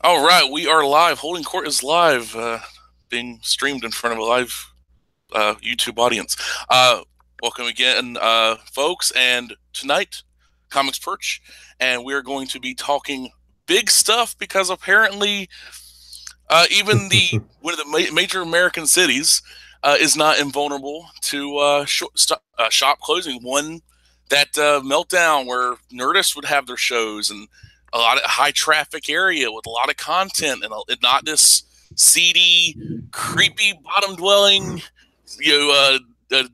All right, we are live. Holding Court is live, being streamed in front of a live YouTube audience. Welcome again, folks. And tonight, Comics Perch, and we are going to be talking big stuff because apparently, even the one of the major American cities is not invulnerable to shop closing. One that meltdown where Nerdist would have their shows and a lot of high traffic area with a lot of content and not this seedy, creepy bottom dwelling,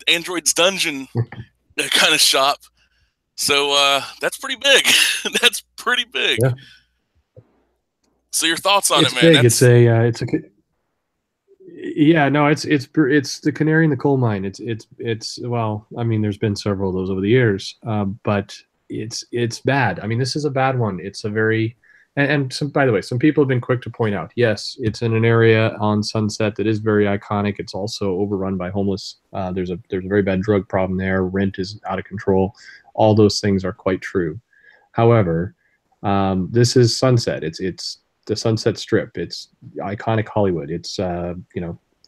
Android's Dungeon kind of shop. So that's pretty big. That's pretty big. Yeah. So your thoughts on It's it, man? big. Yeah, no, it's the canary in the coal mine. It's well, I mean, there's been several of those over the years, but it's bad. I mean, this is a bad one. It's a very and some, by the way, some people have been quick to point out, yes, it's in an area on Sunset that is very iconic. It's also overrun by homeless. There's a very bad drug problem there. Rent is out of control. All those things are quite true. However, this is Sunset. It's the Sunset Strip. It's iconic Hollywood. It's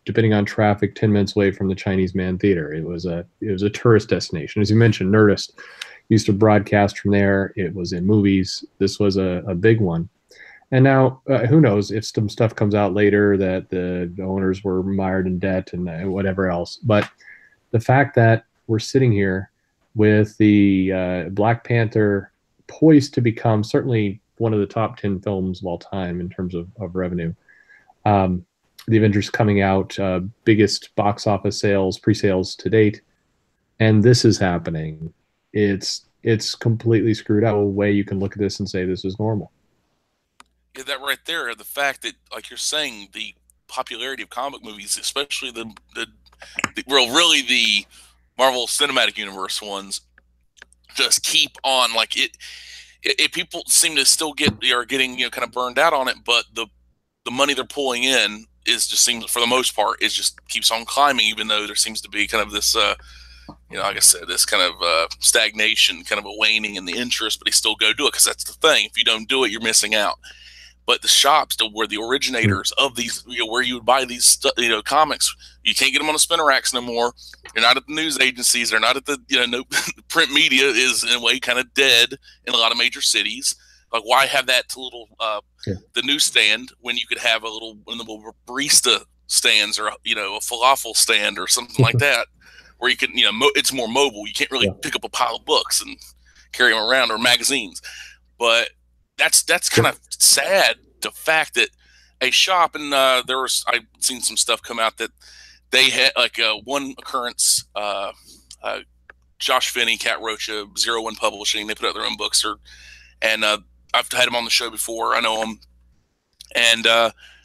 depending on traffic, 10 minutes away from the Chinese Man Theater. It was a tourist destination. As you mentioned, Nerdist used to broadcast from there. It was in movies. This was a big one. And now, who knows if some stuff comes out later that the owners were mired in debt and whatever else. But the fact that we're sitting here with the Black Panther poised to become certainly one of the top 10 films of all time in terms of revenue. The Avengers coming out, biggest box office sales, pre-sales to date, and this is happening. It's completely screwed up. No way you can look at this and say this is normal. Yeah, that right there, the fact that, like you're saying, the popularity of comic movies, especially really the Marvel Cinematic Universe ones, just keep on like it. People seem to still are getting kind of burned out on it, but the money they're pulling in is just seems for the most part is just keeps on climbing, even though there seems to be kind of this like I said, this kind of stagnation, kind of a waning in the interest, but they still go do it because that's the thing. If you don't do it, you're missing out. But the shops were the originators of these, where you would buy these, comics. You can't get them on the spinner racks no more. They're not at the news agencies. They're not at the, no print media is in a way kind of dead in a lot of major cities. Like, why have that little, the newsstand when you could have a little barista stands or, a falafel stand or something like that, where you can, it's more mobile. You can't really pick up a pile of books and carry them around or magazines. But that's kind of sad, the fact that a shop and I've seen some stuff come out that they had like one occurrence. Josh Finney, Cat Rocha, 01 Publishing, they put out their own books, and I've had them on the show before. I know them, and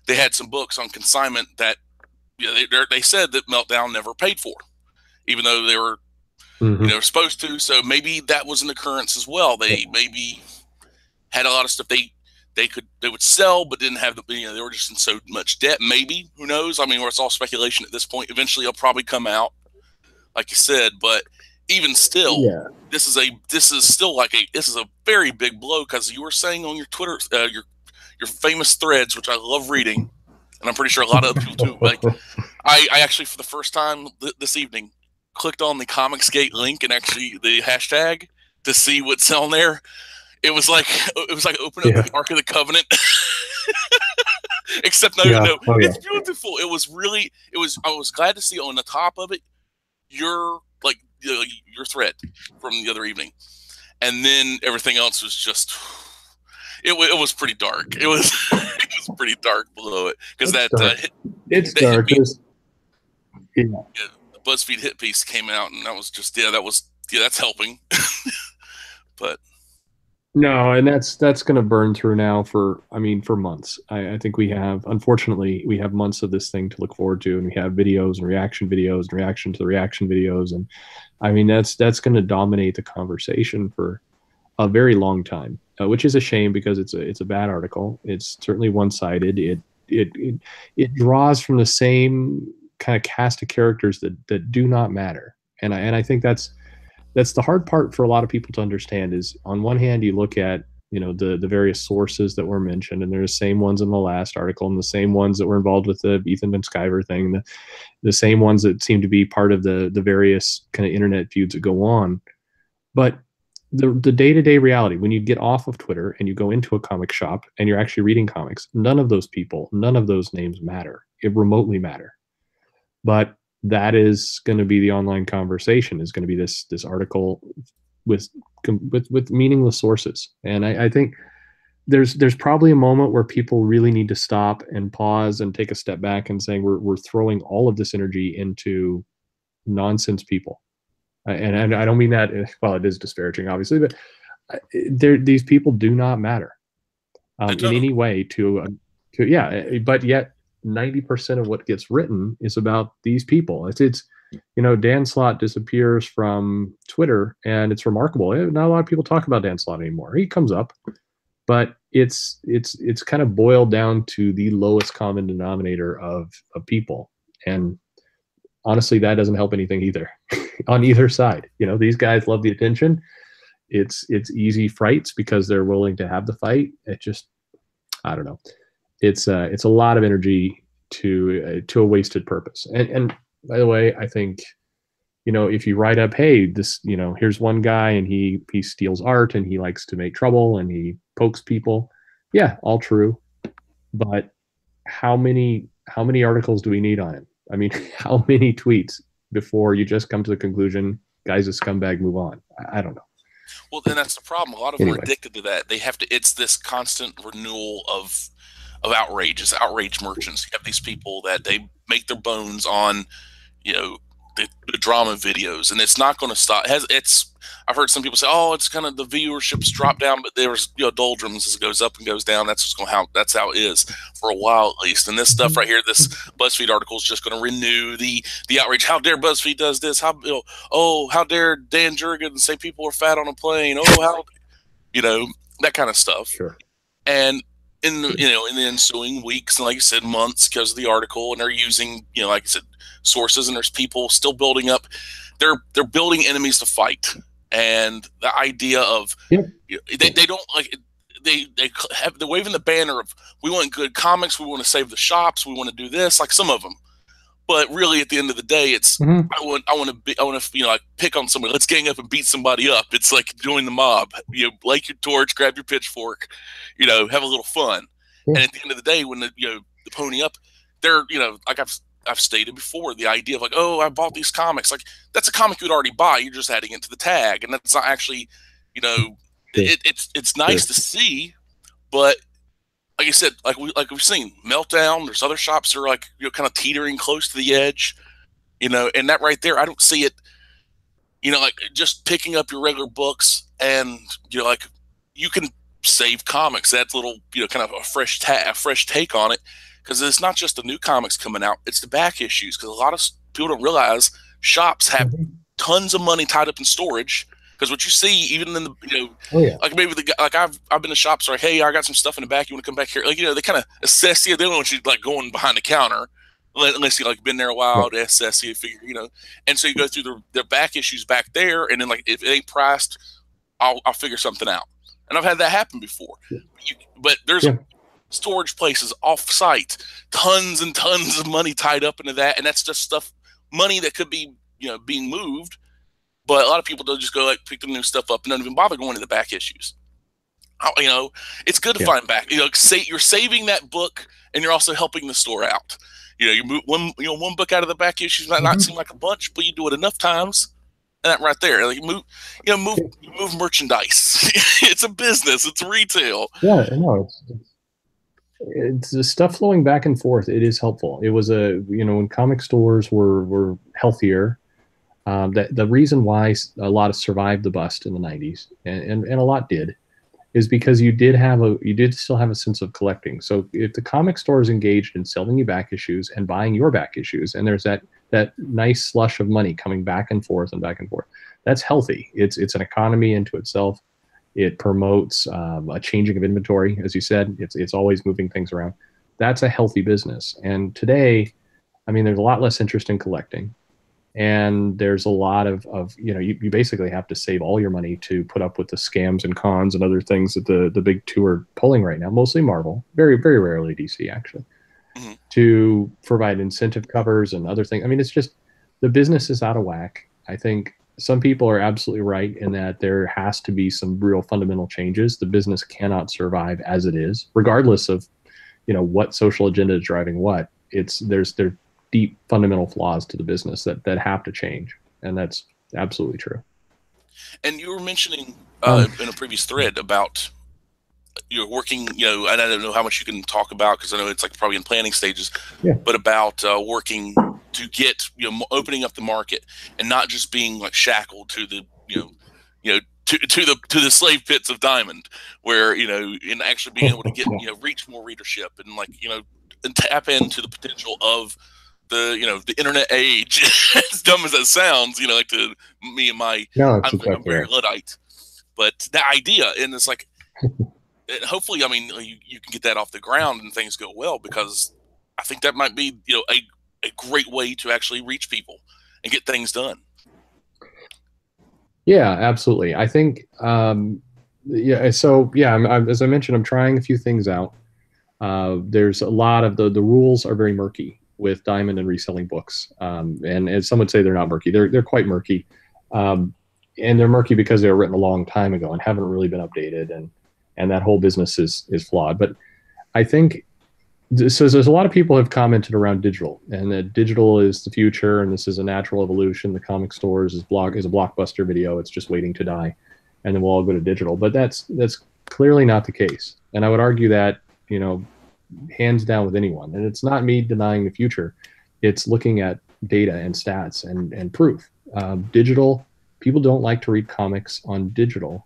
they had some books on consignment that they said that Meltdown never paid for, even though they were supposed to. So maybe that was an occurrence as well. They maybe had a lot of stuff they would sell, but didn't have they were just in so much debt. Maybe, who knows? I mean, it's all speculation at this point. Eventually, it'll probably come out, like you said. But even still, this is still this is a very big blow, because you were saying on your Twitter, your famous threads, which I love reading, and I'm pretty sure a lot of other people do. Like, I actually, for the first time this evening, clicked on the Comicsgate link and actually the hashtag to see what's on there. It was like opening up the Ark of the Covenant, except it's beautiful. It was really, I was glad to see on the top of it your thread from the other evening, and then everything else was just it was pretty dark. It was pretty dark below it, because it's dark. The BuzzFeed hit piece came out, and that was just that's helping, but. No, and that's going to burn through now for months. I think unfortunately, we have months of this thing to look forward to, and we have videos and reaction videos and reaction to the reaction videos, and I mean that's going to dominate the conversation for a very long time, which is a shame, because it's a bad article. It's certainly one-sided. It draws from the same kind of cast of characters that do not matter, and I think that's the hard part for a lot of people to understand. Is, on one hand, you look at the various sources that were mentioned, and they're the same ones in the last article, and the same ones that were involved with the Ethan Van Sciver thing, the same ones that seem to be part of the various kind of internet feuds that go on. But the day-to-day reality, when you get off of Twitter and you go into a comic shop and you're actually reading comics, none of those people, none of those names matter. It remotely matter. But that is going to be the online conversation, is going to be this article with meaningless sources. And I think there's probably a moment where people really need to stop and pause and take a step back and saying we're throwing all of this energy into nonsense people. And I don't mean that, well, it is disparaging, obviously, but these people do not matter in any way yeah. But yet 90% of what gets written is about these people. It's Dan Slott disappears from Twitter, and it's remarkable. Not a lot of people talk about Dan Slott anymore. He comes up, but it's kind of boiled down to the lowest common denominator of people. And honestly, that doesn't help anything either on either side. These guys love the attention. It's easy fights because they're willing to have the fight. It just, I don't know. It's a lot of energy to a wasted purpose. And by the way, I think, if you write up, hey, this, here's one guy and he steals art and he likes to make trouble and he pokes people. Yeah, all true. But how many articles do we need on him? I mean, how many tweets before you just come to the conclusion, guy's a scumbag, move on? I don't know. Well, then that's the problem. A lot of them are addicted to that. They have to. It's this constant renewal of outrage. It's outrage merchants. You have these people that they make their bones on, the drama videos, and it's not going to stop. I've heard some people say, "Oh, it's kind of the viewership's dropped down," but there's doldrums as it goes up and goes down. That's that's how it is for a while at least. And this stuff right here, this BuzzFeed article is just going to renew the outrage. How dare BuzzFeed does this? How dare Dan Jurgen say people are fat on a plane? Oh, how that kind of stuff. Sure. And in the ensuing weeks and, like you said, months, because of the article, and they're using like I said, sources, and there's people still building up. They're building enemies to fight, and the idea of they don't like they're waving the banner of, we want good comics, we want to save the shops, we want to do this, like some of them. But really, at the end of the day, it's I want to like pick on somebody. Let's gang up and beat somebody up. It's like join the mob. Light your torch, grab your pitchfork, have a little fun. And at the end of the day, when the pony up, they're like I've stated before, the idea of like, oh, I bought these comics. Like, that's a comic you'd already buy. You're just adding it to the tag, and that's not actually, it's nice to see, but like I said, like we've seen Meltdown. There's other shops that are like kind of teetering close to the edge, and that right there, I don't see it. Like just picking up your regular books, and like you can save comics. That little kind of a fresh take on it, because it's not just the new comics coming out; it's the back issues. Because a lot of people don't realize shops have tons of money tied up in storage. Because what you see, even in the, like maybe I've been to shops like, hey, I got some stuff in the back. You want to come back here? Like, they kind of assess you. They don't want you like going behind the counter unless you like been there a while to assess you, figure, And so you go through the back issues back there, and then like if it ain't priced, I'll figure something out. And I've had that happen before. But there's storage places off site, tons and tons of money tied up into that, and that's just money that could be being moved. But a lot of people don't just go like pick the new stuff up and don't even bother going to the back issues. It's good to find back. You're saving that book, and you're also helping the store out. You move one book out of the back issues might not seem like a bunch, but you do it enough times, and that right there, like move merchandise. It's a business. It's retail. Yeah, no, it's the stuff flowing back and forth. It is helpful. It was when comic stores were healthier. The reason why a lot of survived the bust in the 90s, and a lot did, is because you did still have a sense of collecting. So if the comic store is engaged in selling you back issues and buying your back issues, and there's that nice slush of money coming back and forth, that's healthy. It's an economy into itself. It promotes a changing of inventory, as you said. It's always moving things around. That's a healthy business. And today, I mean, there's a lot less interest in collecting. And there's a lot of you basically have to save all your money to put up with the scams and cons and other things that the big two are pulling right now, mostly Marvel, very, very rarely DC actually, Hmm. to provide incentive covers and other things. I mean, it's just the business is out of whack. I think some people are absolutely right in that there has to be some real fundamental changes. The business cannot survive as it is, regardless of what social agenda is driving what. There's deep fundamental flaws to the business that have to change, and that's absolutely true. And you were mentioning Um, in a previous thread about you're working, and I don't know how much you can talk about because I know it's like probably in planning stages, yeah, but about working to get opening up the market and not just being like shackled to the to the slave pits of Diamond, where and actually being able to get yeah, reach more readership and and tap into the potential of the internet age. As dumb as that sounds, like to me and my no, it's I'm exactly very right. Luddite, but the idea, and it's like hopefully, I mean, you can get that off the ground and things go well, because I think that might be a great way to actually reach people and get things done. Yeah, absolutely. I think yeah. So yeah, as I mentioned, I'm trying a few things out. There's a lot of the rules are very murky with Diamond and reselling books, and some would say they're not murky. They're quite murky, um, and they're murky because they were written a long time ago and haven't really been updated, and that whole business is flawed. But I think so. There's a lot of people have commented around digital, and that digital is the future, and this is a natural evolution. The comic stores is a blockbuster video. It's just waiting to die, and then we'll all go to digital. But that's clearly not the case, and I would argue that you know hands down with anyone. And it's not me denying the future. It's looking at data and stats and proof. Digital, people don't like to read comics on digital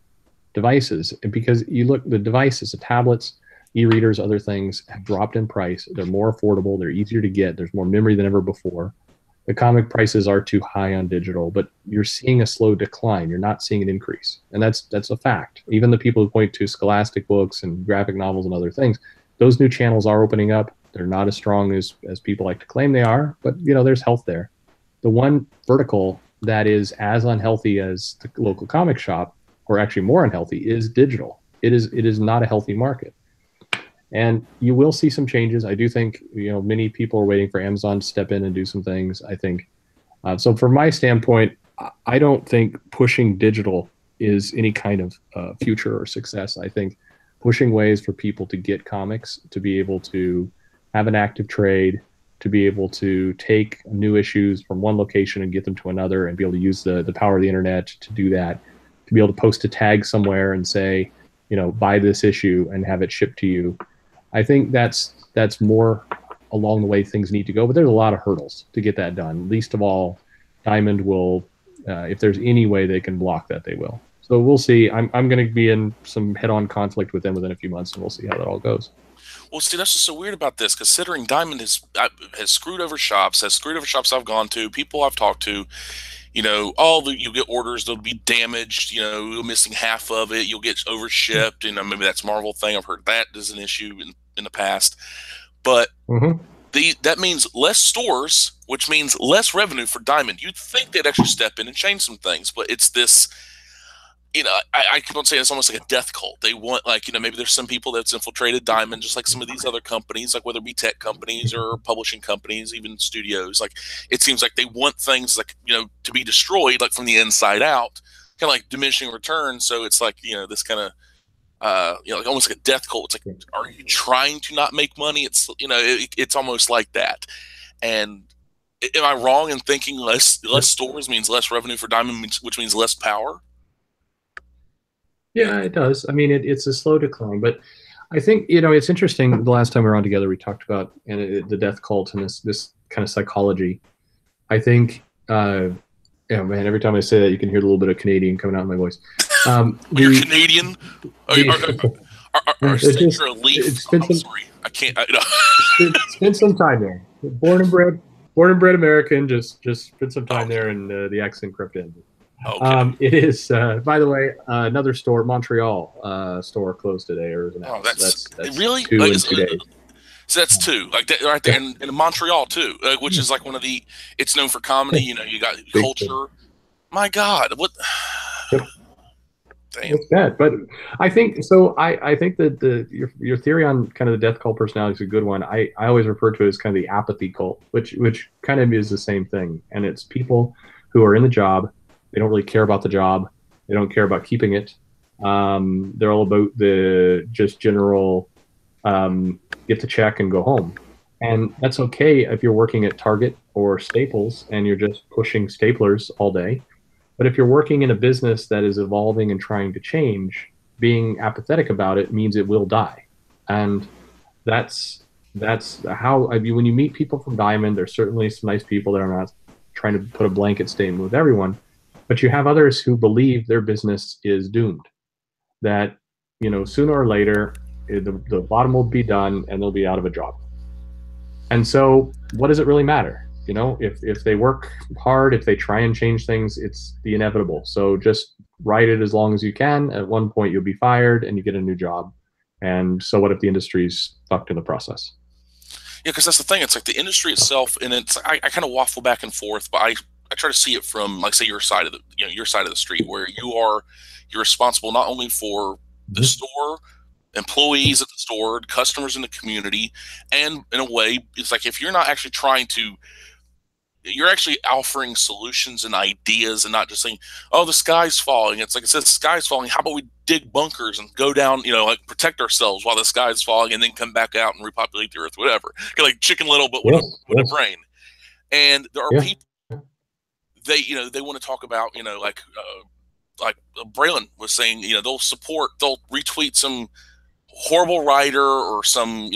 devices because you look, the devices, the tablets, e-readers, other things have dropped in price. They're more affordable. They're easier to get. There's more memory than ever before. The comic prices are too high on digital, but you're seeing a slow decline. You're not seeing an increase, and that's a fact. Even the people who point to scholastic books and graphic novels and other things, those new channels are opening up. They're not as strong as people like to claim they are, but there's health there. The one vertical that is as unhealthy as the local comic shop, or actually more unhealthy, is digital. It is not a healthy market, and you will see some changes. I do think many people are waiting for Amazon to step in and do some things. I think so. From my standpoint, I don't think pushing digital is any kind of future or success. I think pushing ways for people to get comics, to be able to have an active trade, to be able to take new issues from one location and get them to another, and be able to use the power of the internet to do that, to be able to post a tag somewhere and say, buy this issue and have it shipped to you. I think that's more along the way things need to go, but there's a lot of hurdles to get that done. Least of all, Diamond will, if there's any way they can block that, they will. So we'll see. I'm going to be in some head-on conflict with them within a few months, and we'll see how that all goes. Well, see, that's just so weird about this, considering Diamond has screwed over shops, has screwed over shops I've gone to, people I've talked to. All you get orders, they'll be damaged. You're missing half of it. You'll get overshipped. Maybe that's a Marvel thing. I've heard that is an issue in the past. But Mm-hmm. that means less stores, which means less revenue for Diamond. You'd think they'd actually step in and change some things, but it's this. I keep on saying it's almost like a death cult. They want, like, maybe there's some people that's infiltrated Diamond, just like some of these other companies, like whether it be tech companies or publishing companies, even studios. Like, it seems like they want things like, to be destroyed, like from the inside out, kind of like diminishing returns. So it's like, this kind of, like almost like a death cult. It's like, are you trying to not make money? It's almost like that. And am I wrong in thinking less stores means less revenue for Diamond, which means less power? Yeah, it does. I mean, it's a slow decline, but I think it's interesting. The last time we were on together, we talked about the death cult and this kind of psychology. I think, yeah, man. Every time I say that, you can hear a little bit of Canadian coming out in my voice. You're The Canadian. the Are it's states just are a leaf? it's been I'm some sorry, I can't. spend some time there. Born and bred American. Just spent some time there, and the accent crept in. Okay. It is, by the way, another store, Montreal store closed today or was Oh, announced. So that's that's really two in 2 days. So that's two, like that right there, Yeah, and in Montreal too, which is like one of the. It's known for comedy. yeah, You know, you got big thing. culture. My God, what? Yep. Damn. It's bad, but I think so. I think that your theory on kind of the death cult personality is a good one. I always refer to it as kind of the apathy cult, which kind of is the same thing, and it's people who are in the job. They don't really care about the job. They don't care about keeping it. They're all about the just general get the check and go home, and that's okay if you're working at Target or Staples and you're just pushing staplers all day. But if you're working in a business that is evolving and trying to change, being apathetic about it means it will die. And that's how I mean when you meet people from Diamond, there's certainly some nice people that are not trying to put a blanket statement with everyone, but you have others who believe their business is doomed. That sooner or later the bottom will be done and they'll be out of a job. And so, what does it really matter? If they work hard, if they try and change things, it's the inevitable. So just ride it as long as you can. At one point, you'll be fired and you get a new job. And so, what if the industry's fucked in the process? Yeah, because that's the thing. It's like the industry itself, and it's I kind of waffle back and forth, but I try to see it from like say your side of the your side of the street where you're responsible not only for the Mhm. store, employees at the store, customers in the community, and in a way, it's like if you're not actually trying to you're actually offering solutions and ideas and not just saying, "Oh, the sky's falling." It's like it says, "The sky's falling. How about we dig bunkers and go down, like protect ourselves while the sky's falling, and then come back out and repopulate the earth, whatever." Like Chicken Little, but with a Yes, with a yes, brain. And there are yeah. people they want to talk about, like Braylon was saying, they'll retweet some horrible writer or some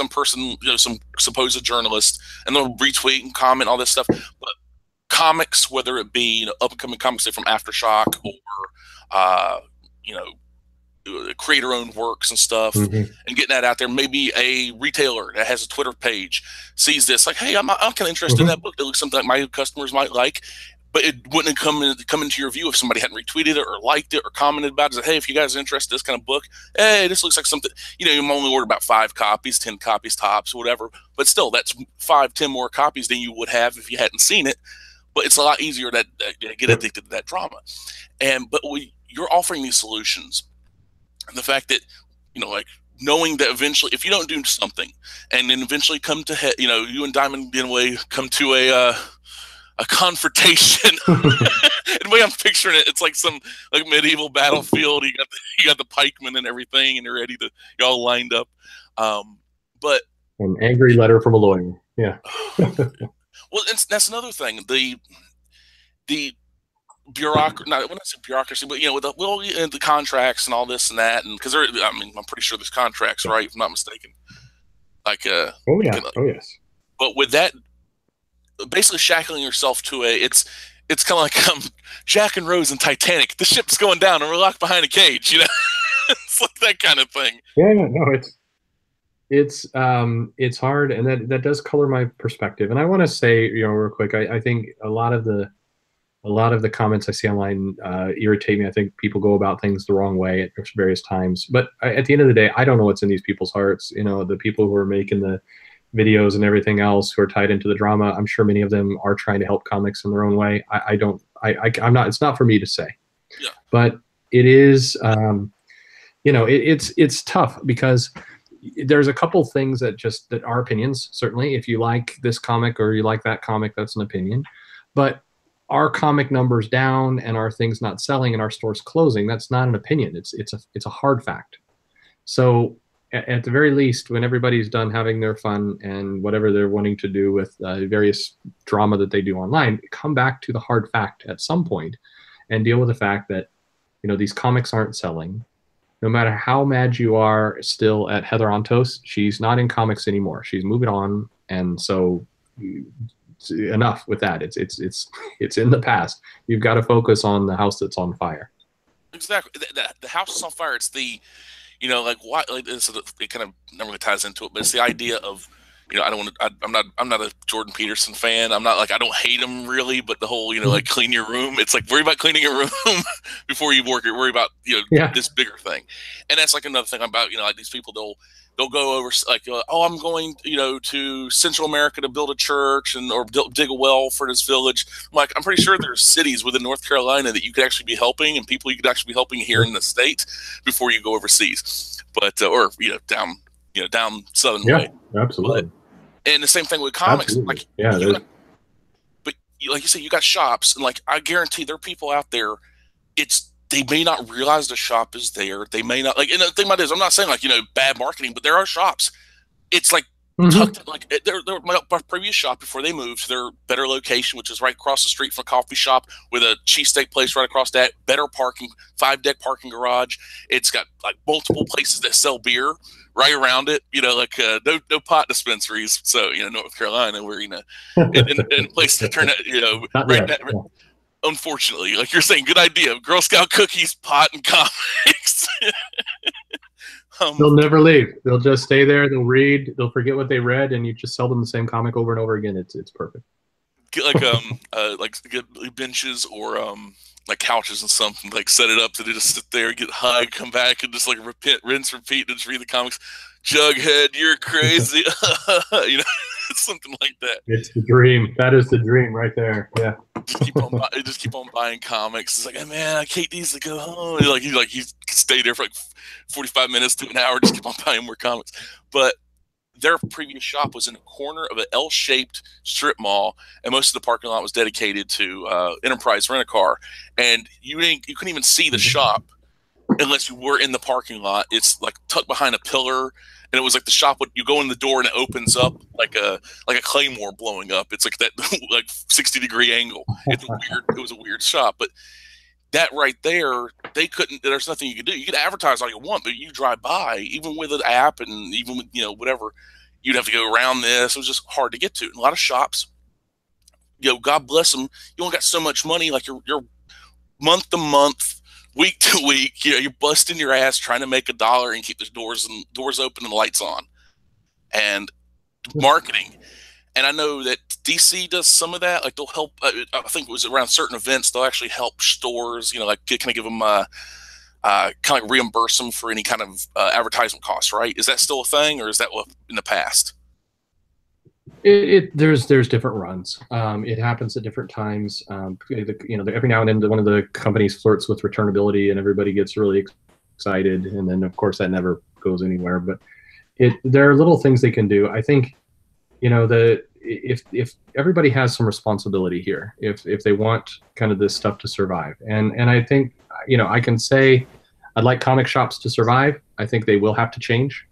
person, some supposed journalist, and they'll retweet and comment all this stuff. But comics, whether it be upcoming comics say from Aftershock or uh, you know create our own works and stuff, Hmm. and getting that out there. Maybe a retailer that has a Twitter page sees this, like, hey, I'm kind of interested in Hmm. that book. That looks something that my customers might like, but it wouldn't come into your view if somebody hadn't retweeted it or liked it or commented about it. Said, hey, if you guys are interested in this kind of book, hey, this looks like something. You only order about 5 copies, 10 copies tops, whatever. But still, that's 5, 10 more copies than you would have if you hadn't seen it. But it's a lot easier to get Yep. addicted to that drama. But you're offering these solutions, and the fact that like knowing that eventually, if you don't do something, and then eventually come to head, you and Diamond in a way come to a confrontation. And the way I'm picturing it, it's like some like medieval battlefield. You got the pikemen and everything, and you're all lined up. But An angry letter from a lawyer. Yeah. well, that's another thing. The bureaucracy, not when I say bureaucracy, but with the contracts and all this and that, and because I mean, I'm pretty sure there's contracts, Yeah. right? If I'm not mistaken. Like Oh like, yeah. Oh yes. but with that, basically shackling yourself to it's kind of like Jack and Rose in Titanic. The ship's going down, and we're locked behind a cage. It's like that kind of thing. Yeah. Yeah. No, it's hard, and that does color my perspective. And I want to say, real quick, I think a lot of the comments I see online irritate me. I think people go about things the wrong way at various times. But at the end of the day, I don't know what's in these people's hearts. The people who are making the videos and everything else who are tied into the drama. I'm sure many of them are trying to help comics in their own way. I don't. I'm not. It's not for me to say. Yeah, But it is. It's tough because there's a couple things that are opinions. Certainly, if you like this comic or you like that comic, that's an opinion. But our comic numbers down and our things not selling and our stores closing, that's not an opinion. It's a hard fact. So at the very least, when everybody's done having their fun and whatever they're wanting to do with various drama that they do online, come back to the hard fact at some point and deal with the fact that these comics aren't selling. No matter how mad you are still at Heather Ontos, she's not in comics anymore. She's moving on, and so enough with that. It's in the past. You've got to focus on the house that's on fire. exactly. The house is on fire. It's like why, like this. It kind of never really ties into it, but it's the idea of I don't want to. I'm not a Jordan Peterson fan. I'm not like I don't hate him really, but the whole like clean your room. It's like worry about cleaning your room before you work. Worry about Yeah. this bigger thing, and that's like another thing about like these people. They'll go over like oh I'm going to Central America to build a church or dig a well for this village. I'm pretty sure there's cities within North Carolina that you could actually be helping and people you could actually be helping here in the state before you go overseas, but or down southern Yeah, way. But absolutely. and the same thing with comics. Absolutely. Like Yeah, you got, but like you said, you got shops, and like I guarantee there are people out there. They may not realize the shop is there. They may not like. And the thing about it is, I'm not saying like bad marketing, but there are shops. It's like hmm tucked like my previous shop before they moved to their better location, which is right across the street from a coffee shop with a cheesesteak place right across that. Better parking, 5-deck parking garage. It's got like multiple places that sell beer right around it. Like no pot dispensaries. So North Carolina, where in a place to turn it, Not right there. now. Unfortunately, like you're saying, good idea. Girl Scout cookies, pot, and comics. They'll never leave. They'll just stay there. They'll read. They'll forget what they read, and you just sell them the same comic over and over again. It's perfect. Get like get benches or like couches and something. Like set it up so they just sit there, get high, come back, and just like rinse, repeat, and just read the comics. Jughead, you're crazy. Something like that. It's the dream. That is the dream right there. Yeah. Just keep on buying comics. It's like, hey, man, I can't these to go home. He stay there for like 45 minutes to an hour, just keep on buying more comics. But their previous shop was in a corner of an L-shaped strip mall, and most of the parking lot was dedicated to Enterprise Rent-A-Car. And you couldn't even see the shop unless you were in the parking lot. It's like tucked behind a pillar, and it was like the shop you go in the door and it opens up like a claymore blowing up. It's like that like 60-degree angle. It was a weird shop, but that right there, there's nothing you could do. You could advertise all you want, but you drive by, even with an app and even with whatever, you'd have to go around this. It was just hard to get to. And a lot of shops, God bless them, you only got so much money. Like you're month to month, week to week, you're busting your ass trying to make $1 and keep the doors open and the lights on, and marketing. And I know that DC does some of that. Like they'll help. I think it was around certain events. They'll actually help stores. Like kind of give them kind of like reimburse them for any kind of advertisement costs. Right? Is that still a thing, or is that in the past? There's different runs. It happens at different times. Every now and then one of the companies flirts with returnability, and everybody gets really excited, and then of course that never goes anywhere. But there are little things they can do. I think if everybody has some responsibility here, if they want kind of this stuff to survive, and I think I can say I'd like comic shops to survive. I think they will have to change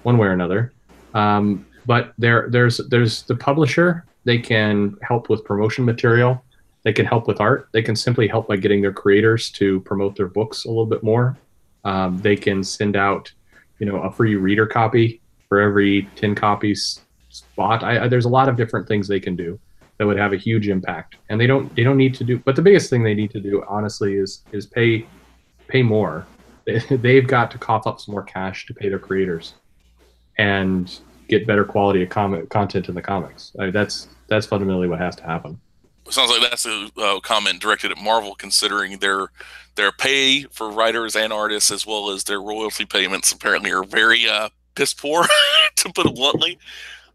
one way or another. But there's the publisher. They can help with promotion material. They can help with art. They can simply help by getting their creators to promote their books a little bit more. They can send out a free reader copy for every 10 copies spot. There's a lot of different things they can do that would have a huge impact, and they don't need to do. But the biggest thing they need to do, honestly, is pay more. They've got to cough up some more cash to pay their creators, and get better quality of content in the comics. That's fundamentally what has to happen. It sounds like that's a comment directed at Marvel, considering their pay for writers and artists, as well as their royalty payments, apparently are very piss poor, to put it bluntly.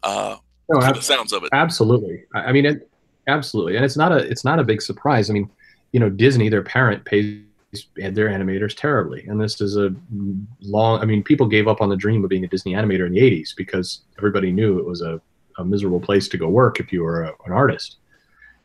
No, for the sounds of it. Absolutely. I mean, absolutely, and it's not a big surprise. I mean, Disney, their parent, pays their animators terribly, and this is a long. I mean, people gave up on the dream of being a Disney animator in the '80s because everybody knew it was a miserable place to go work if you were an artist.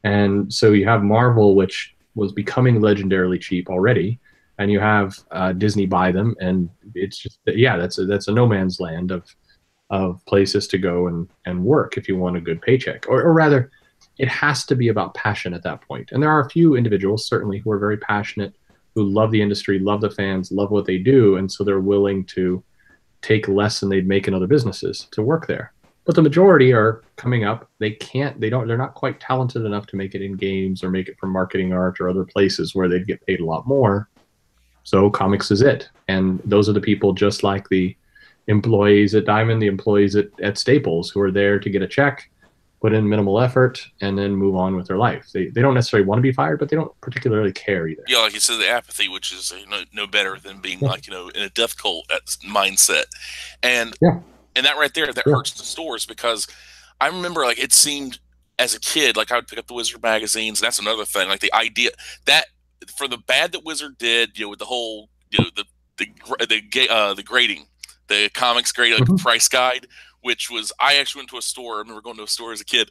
And so you have Marvel, which was becoming legendarily cheap already, and you have Disney buy them, and it's just that's a no man's land of places to go and work if you want a good paycheck, or rather, it has to be about passion at that point. And there are a few individuals certainly who are very passionate, who love the industry, love the fans, love what they do, and so they're willing to take less than they'd make in other businesses to work there. But the majority are coming up. They're not quite talented enough to make it in games or make it from marketing art or other places where they'd get paid a lot more. So comics is it. And those are the people, just like the employees at Diamond, the employees at Staples, who are there to get a check, put in minimal effort, and then move on with their life. They don't necessarily want to be fired, but they don't particularly care either. Yeah, like you said, the apathy, which is no better than being Yeah. like in a death cult mindset, and Yeah. that right there that Yeah. hurts the stores because I remember like it seemed as a kid like I would pick up the Wizard magazines. And that's another thing, like the idea that for the bad that Wizard did, with the whole the grading, the comics grade, like the Mm-hmm. price guide, which was I actually went to a store. I remember going to a store as a kid,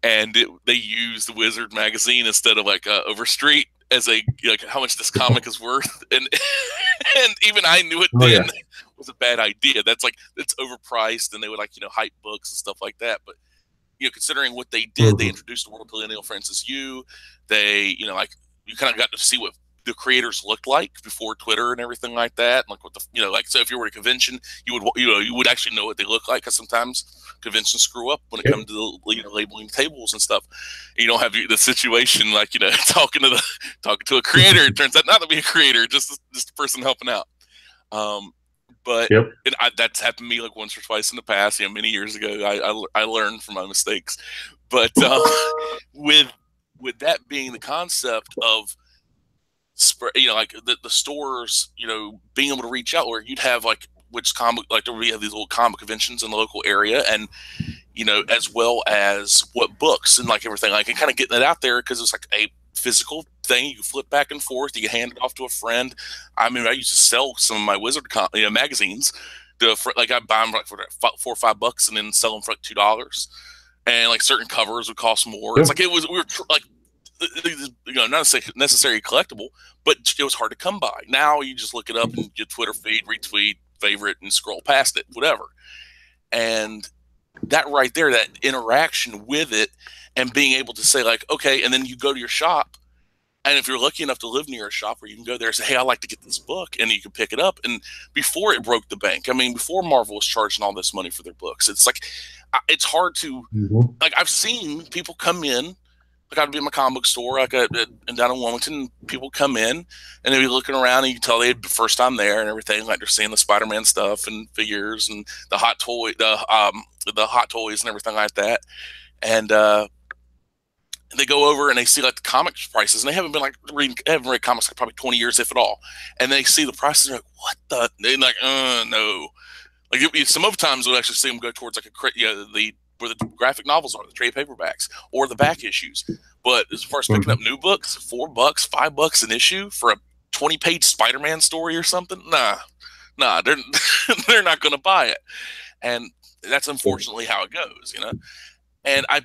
and they used the Wizard magazine instead of like Overstreet as a like how much this comic is worth, and and even I knew it Oh yeah. then was a bad idea. That's like it's overpriced, and they would like hype books and stuff like that. But considering what they did, they Mm-hmm. introduced the world to Neil Francis Yu. They like you kind of got to see what the creators looked like before Twitter and everything like that. And like what the like so if you were at a convention, you would actually know what they look like because sometimes conventions screw up when it Yep. comes to the labeling tables and stuff. And you don't have the situation like talking to a creator. It turns out not to be a creator, just a person helping out. Um, but Yep. that's happened to me like once or twice in the past. Many years ago, I learned from my mistakes. But with that being the concept of like the stores, being able to reach out where you'd have like which comic like we have these little comic conventions in the local area, and as well as what books and like everything, like and kind of getting it out there because it's like a physical thing you can flip back and forth, you can hand it off to a friend. I mean, I used to sell some of my Wizard magazines like I buy them like for $4 or $5 and then sell them for like $2, and like certain covers would cost more. It's Yep. like we were like not necessarily collectible, but it was hard to come by. Now you just look it up and your Twitter feed, retweet, favorite, and scroll past it, whatever. And that right there, that interaction with it, and being able to say like, okay, and then you go to your shop, and if you're lucky enough to live near a shop where you can go there and say, hey, I like to get this book, and you can pick it up. And before it broke the bank, I mean, before Marvel was charging all this money for their books, it's like it's hard to Mm-hmm. like. I've seen people come in. Like I'd be in my comic book store, like and down in Wilmington, people come in and they'd be looking around, and you can tell they had the first time there and everything. Like they're seeing the Spider-Man stuff and figures and the hot toys and everything like that. And they go over and they see like the comic prices, and they haven't been like haven't read comics like probably 20 years, if at all. And they see the prices, and they're like, what the? They're like, no. Like some of the times we'll actually see them go towards like the where the graphic novels are, the trade paperbacks or the back issues. But as far as picking up new books, $4, $5 an issue for a 20-page Spider-Man story or something, nah, they're not going to buy it, and that's unfortunately how it goes. And I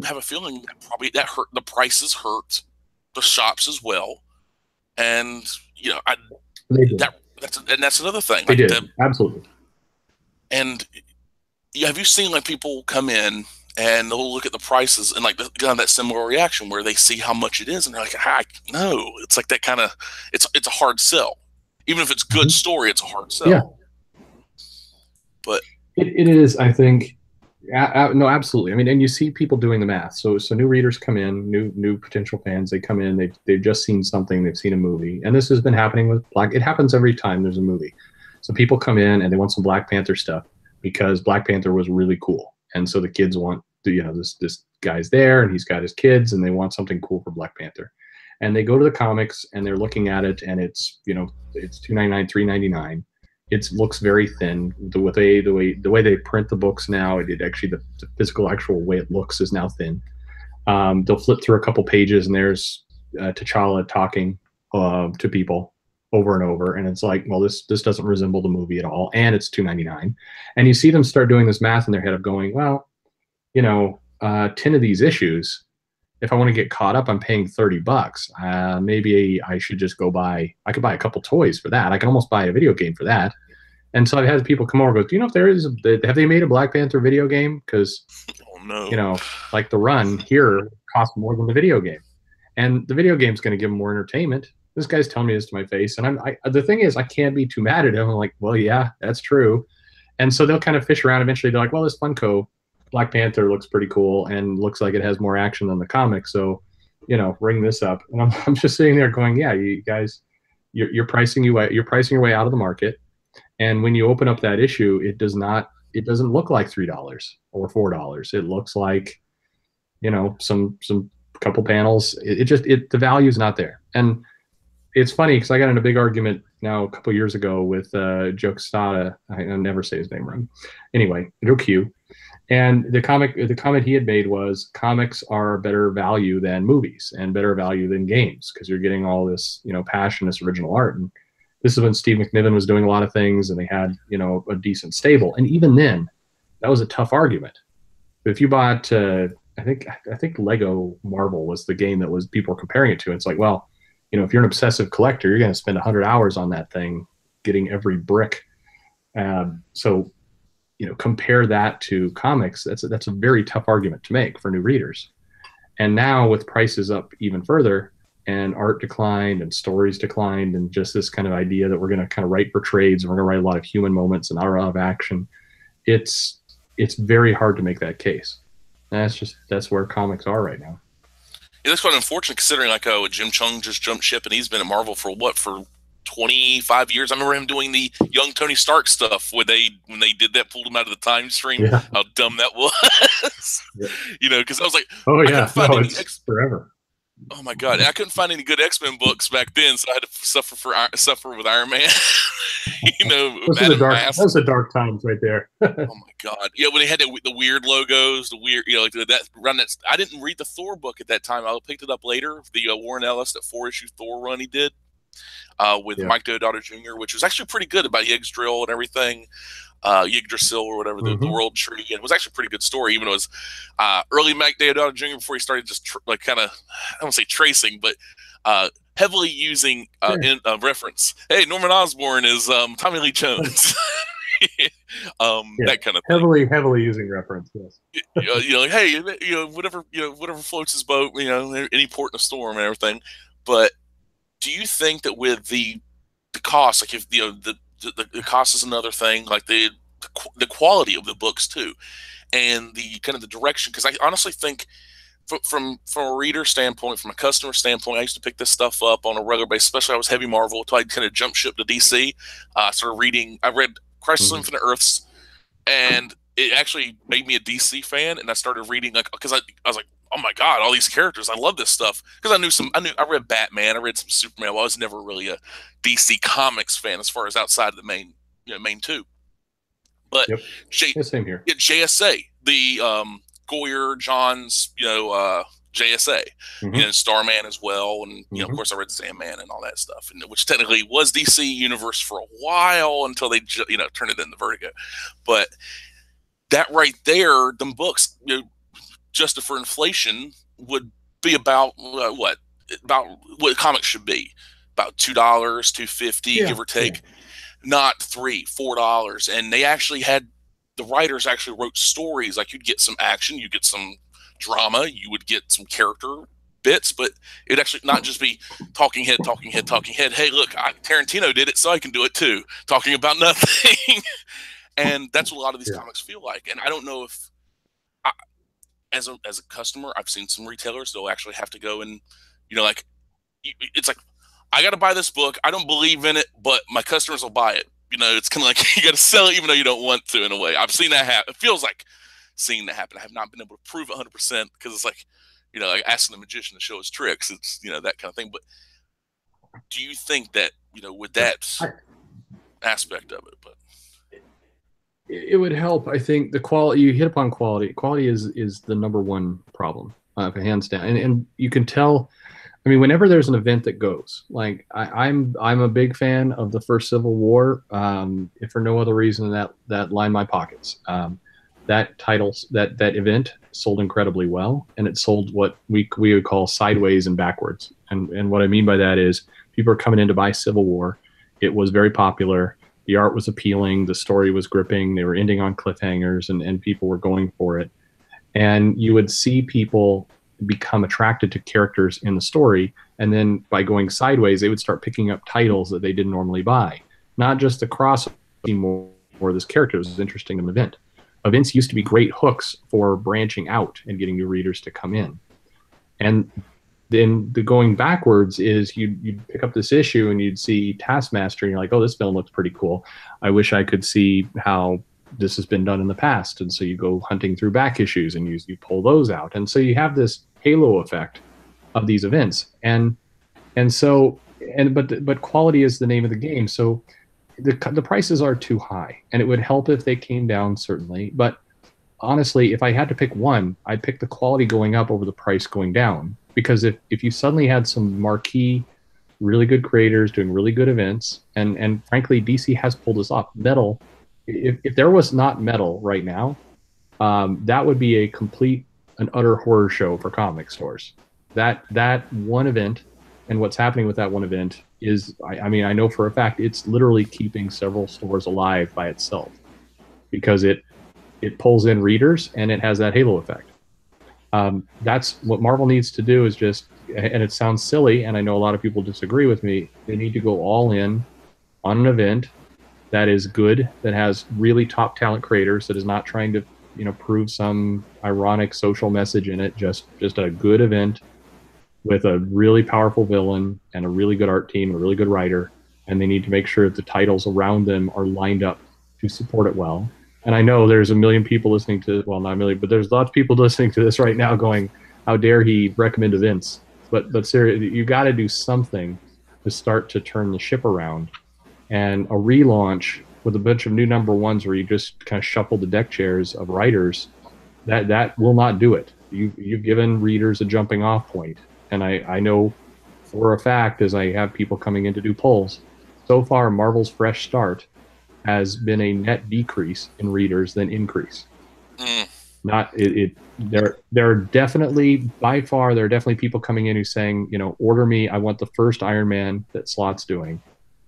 have a feeling that probably that hurt the prices, hurt the shops as well, and They did. that's another thing. They Like did. Absolutely. and have you seen like people come in and they'll look at the prices and like kind of that similar reaction where they see how much it is and they're like, no, it's like that kind of it's a hard sell. Even if it's a good story, it's a hard sell. Yeah. But it is, I think. No, absolutely. I mean, and you see people doing the math. So new readers come in, new potential fans. They come in. They've just seen something. They've seen a movie, and this has been happening with Black. It happens every time there's a movie. So people come in and they want some Black Panther stuff because Black Panther was really cool, and so the kids want this guy's there and he's got his kids and they want something cool for Black Panther, and they go to the comics and they're looking at it and it's $2.99, $3.99. It looks very thin. The way they print the books now, it actually the physical actual way it looks is now thin. They'll flip through a couple pages and there's T'Challa talking to people over and over, and it's like, well, this doesn't resemble the movie at all, and it's $2.99. And you see them start doing this math in their head of going, well, 10 of these issues, if I want to get caught up, I'm paying $30. Maybe I should just I could buy a couple toys for that. I can almost buy a video game for that. And so I've had people come over and go, do you know if have they made a Black Panther video game? Because, oh no, like the run here costs more than the video game. And the video game's going to give them more entertainment. This guy's telling me this to my face. And the thing is, I can't be too mad at him. I'm like, well, yeah, that's true. And so they'll kind of fish around. Eventually they're like, well, this Funko Black Panther looks pretty cool and looks like it has more action than the comic. So, ring this up. And I'm just sitting there going, yeah, you guys, you're pricing your way out of the market. And when you open up that issue, it doesn't look like $3 or $4. It looks like, some couple panels. The value is not there. And it's funny because I got in a big argument now a couple years ago with Joe Quesada. I'll never say his name wrong. Anyway, Joe Q. And the comment he had made was comics are better value than movies and better value than games because you're getting all this, passion, this original art. And this is when Steve McNiven was doing a lot of things and they had, a decent stable. And even then, that was a tough argument. But if you bought, I think Lego Marvel was the game that was people were comparing it to. It's like, well, if you're an obsessive collector, you're going to spend 100 hours on that thing, getting every brick. So, compare that to comics. That's a very tough argument to make for new readers. And now with prices up even further, and art declined and stories declined, and just this kind of idea that we're going to kind of write for trades and we're going to write a lot of human moments and not a lot of action, it's very hard to make that case. And that's where comics are right now. Yeah, that's quite unfortunate considering like Jim Chung just jumped ship and he's been at Marvel for 25 years. I remember him doing the young Tony Stark stuff when they did that, pulled him out of the time stream. Yeah. How dumb that was. Yeah. Because I was like, oh yeah, it's forever. Oh my god, I couldn't find any good X-Men books back then, so I had to suffer with Iron Man. Those are dark times right there. Oh my god, yeah, when they had the weird logos, the weird, like that run. That I didn't read the Thor book at that time. I picked it up later. The Warren Ellis, that 4-issue Thor run he did with Mike Deodato Jr., which was actually pretty good about Yggdrasil and everything. Yggdrasil or whatever, the world tree, and it was actually a pretty good story, even though it was early Mike Deodato Jr. before he started just kind of, I don't say tracing, but heavily using reference. Hey, Norman Osborn is Tommy Lee Jones. That kind of thing. Heavily using reference. Yes. Like, hey, whatever floats his boat, any port in a storm and everything. But do you think that with the cost, like if the cost is another thing, like the quality of the books too, and the kind of the direction. Because I honestly think, from a reader standpoint, from a customer standpoint, I used to pick this stuff up on a regular basis. Especially I was heavy Marvel, until I kind of jump ship to DC. Started reading. I read Crisis on Infinite Earths, and it actually made me a DC fan. And I started reading because I was like, oh my god, all these characters! I love this stuff because I read Batman, I read some Superman. Well, I was never really a DC Comics fan as far as outside of the main two. But same here. JSA, the Goyer, Johns, JSA, Starman as well, and of course I read Sandman and all that stuff, and which technically was DC Universe for a while until they turned it into Vertigo. But that right there, them books, adjusted for inflation, would be about what comics should be, about $2, $2.50, give or take, not $3-4. And they actually had, the writers actually wrote stories. Like, you'd get some action, you get some drama, you would get some character bits, but it'd actually not just be talking head. Hey, look, Tarantino did it, so I can do it too. Talking about nothing. And that's what a lot of these comics feel like. And I don't know if, as a customer, I've seen some retailers, they'll actually have to go and, it's like, I got to buy this book. I don't believe in it, but my customers will buy it. It's kind of like you got to sell it even though you don't want to, in a way. I've seen that happen. It feels like seeing that happen. I have not been able to prove 100% because it's like, like asking the magician to show his tricks. It's, that kind of thing. But do you think that, with that aspect of it, but it would help. I think the quality, you hit upon quality. Quality is the number one problem, hands down. And you can tell, whenever there's an event that goes, like I'm a big fan of the first Civil War, if for no other reason that lined my pockets. That event sold incredibly well, and it sold what we would call sideways and backwards. And what I mean by that is people are coming in to buy Civil War. It was very popular. The art was appealing. The story was gripping. They were ending on cliffhangers, and people were going for it. And you would see people become attracted to characters in the story, and then by going sideways, they would start picking up titles that they didn't normally buy. Not just the cross, more this character was interesting in an event. Events used to be great hooks for branching out and getting new readers to come in. And then the going backwards is you'd pick up this issue and you'd see Taskmaster and you're like, oh, this film looks pretty cool. I wish I could see how this has been done in the past. And so you go hunting through back issues and you pull those out. And so you have this halo effect of these events. And so but quality is the name of the game. So the prices are too high, and it would help if they came down, certainly. But honestly, if I had to pick one, I'd pick the quality going up over the price going down. Because if you suddenly had some marquee, really good creators doing really good events, and frankly, DC has pulled this off. Metal, if there was not Metal right now, that would be a complete and utter horror show for comic stores. That one event and what's happening with that one event is, I mean, I know for a fact it's literally keeping several stores alive by itself because it pulls in readers and it has that halo effect. That's what Marvel needs to do is just, and it sounds silly, and I know a lot of people disagree with me. They need to go all in on an event that is good, that has really top talent creators, that is not trying to, prove some ironic social message in it. Just a good event with a really powerful villain and a really good art team and a really good writer. And they need to make sure that the titles around them are lined up to support it well. And I know there's a million people listening to, well, not a million, but there's lots of people listening to this right now going, how dare he recommend events? But seriously, you got to do something to start to turn the ship around. And a relaunch with a bunch of new number ones where you just kind of shuffle the deck chairs of writers, that will not do it. You've given readers a jumping off point. And I know for a fact, as I have people coming in to do polls, so far Marvel's Fresh Start has been a net decrease in readers than increase. Mm. Not it. There are definitely, by far, there are definitely people coming in who's saying, order me. I want the first Iron Man that Slot's doing,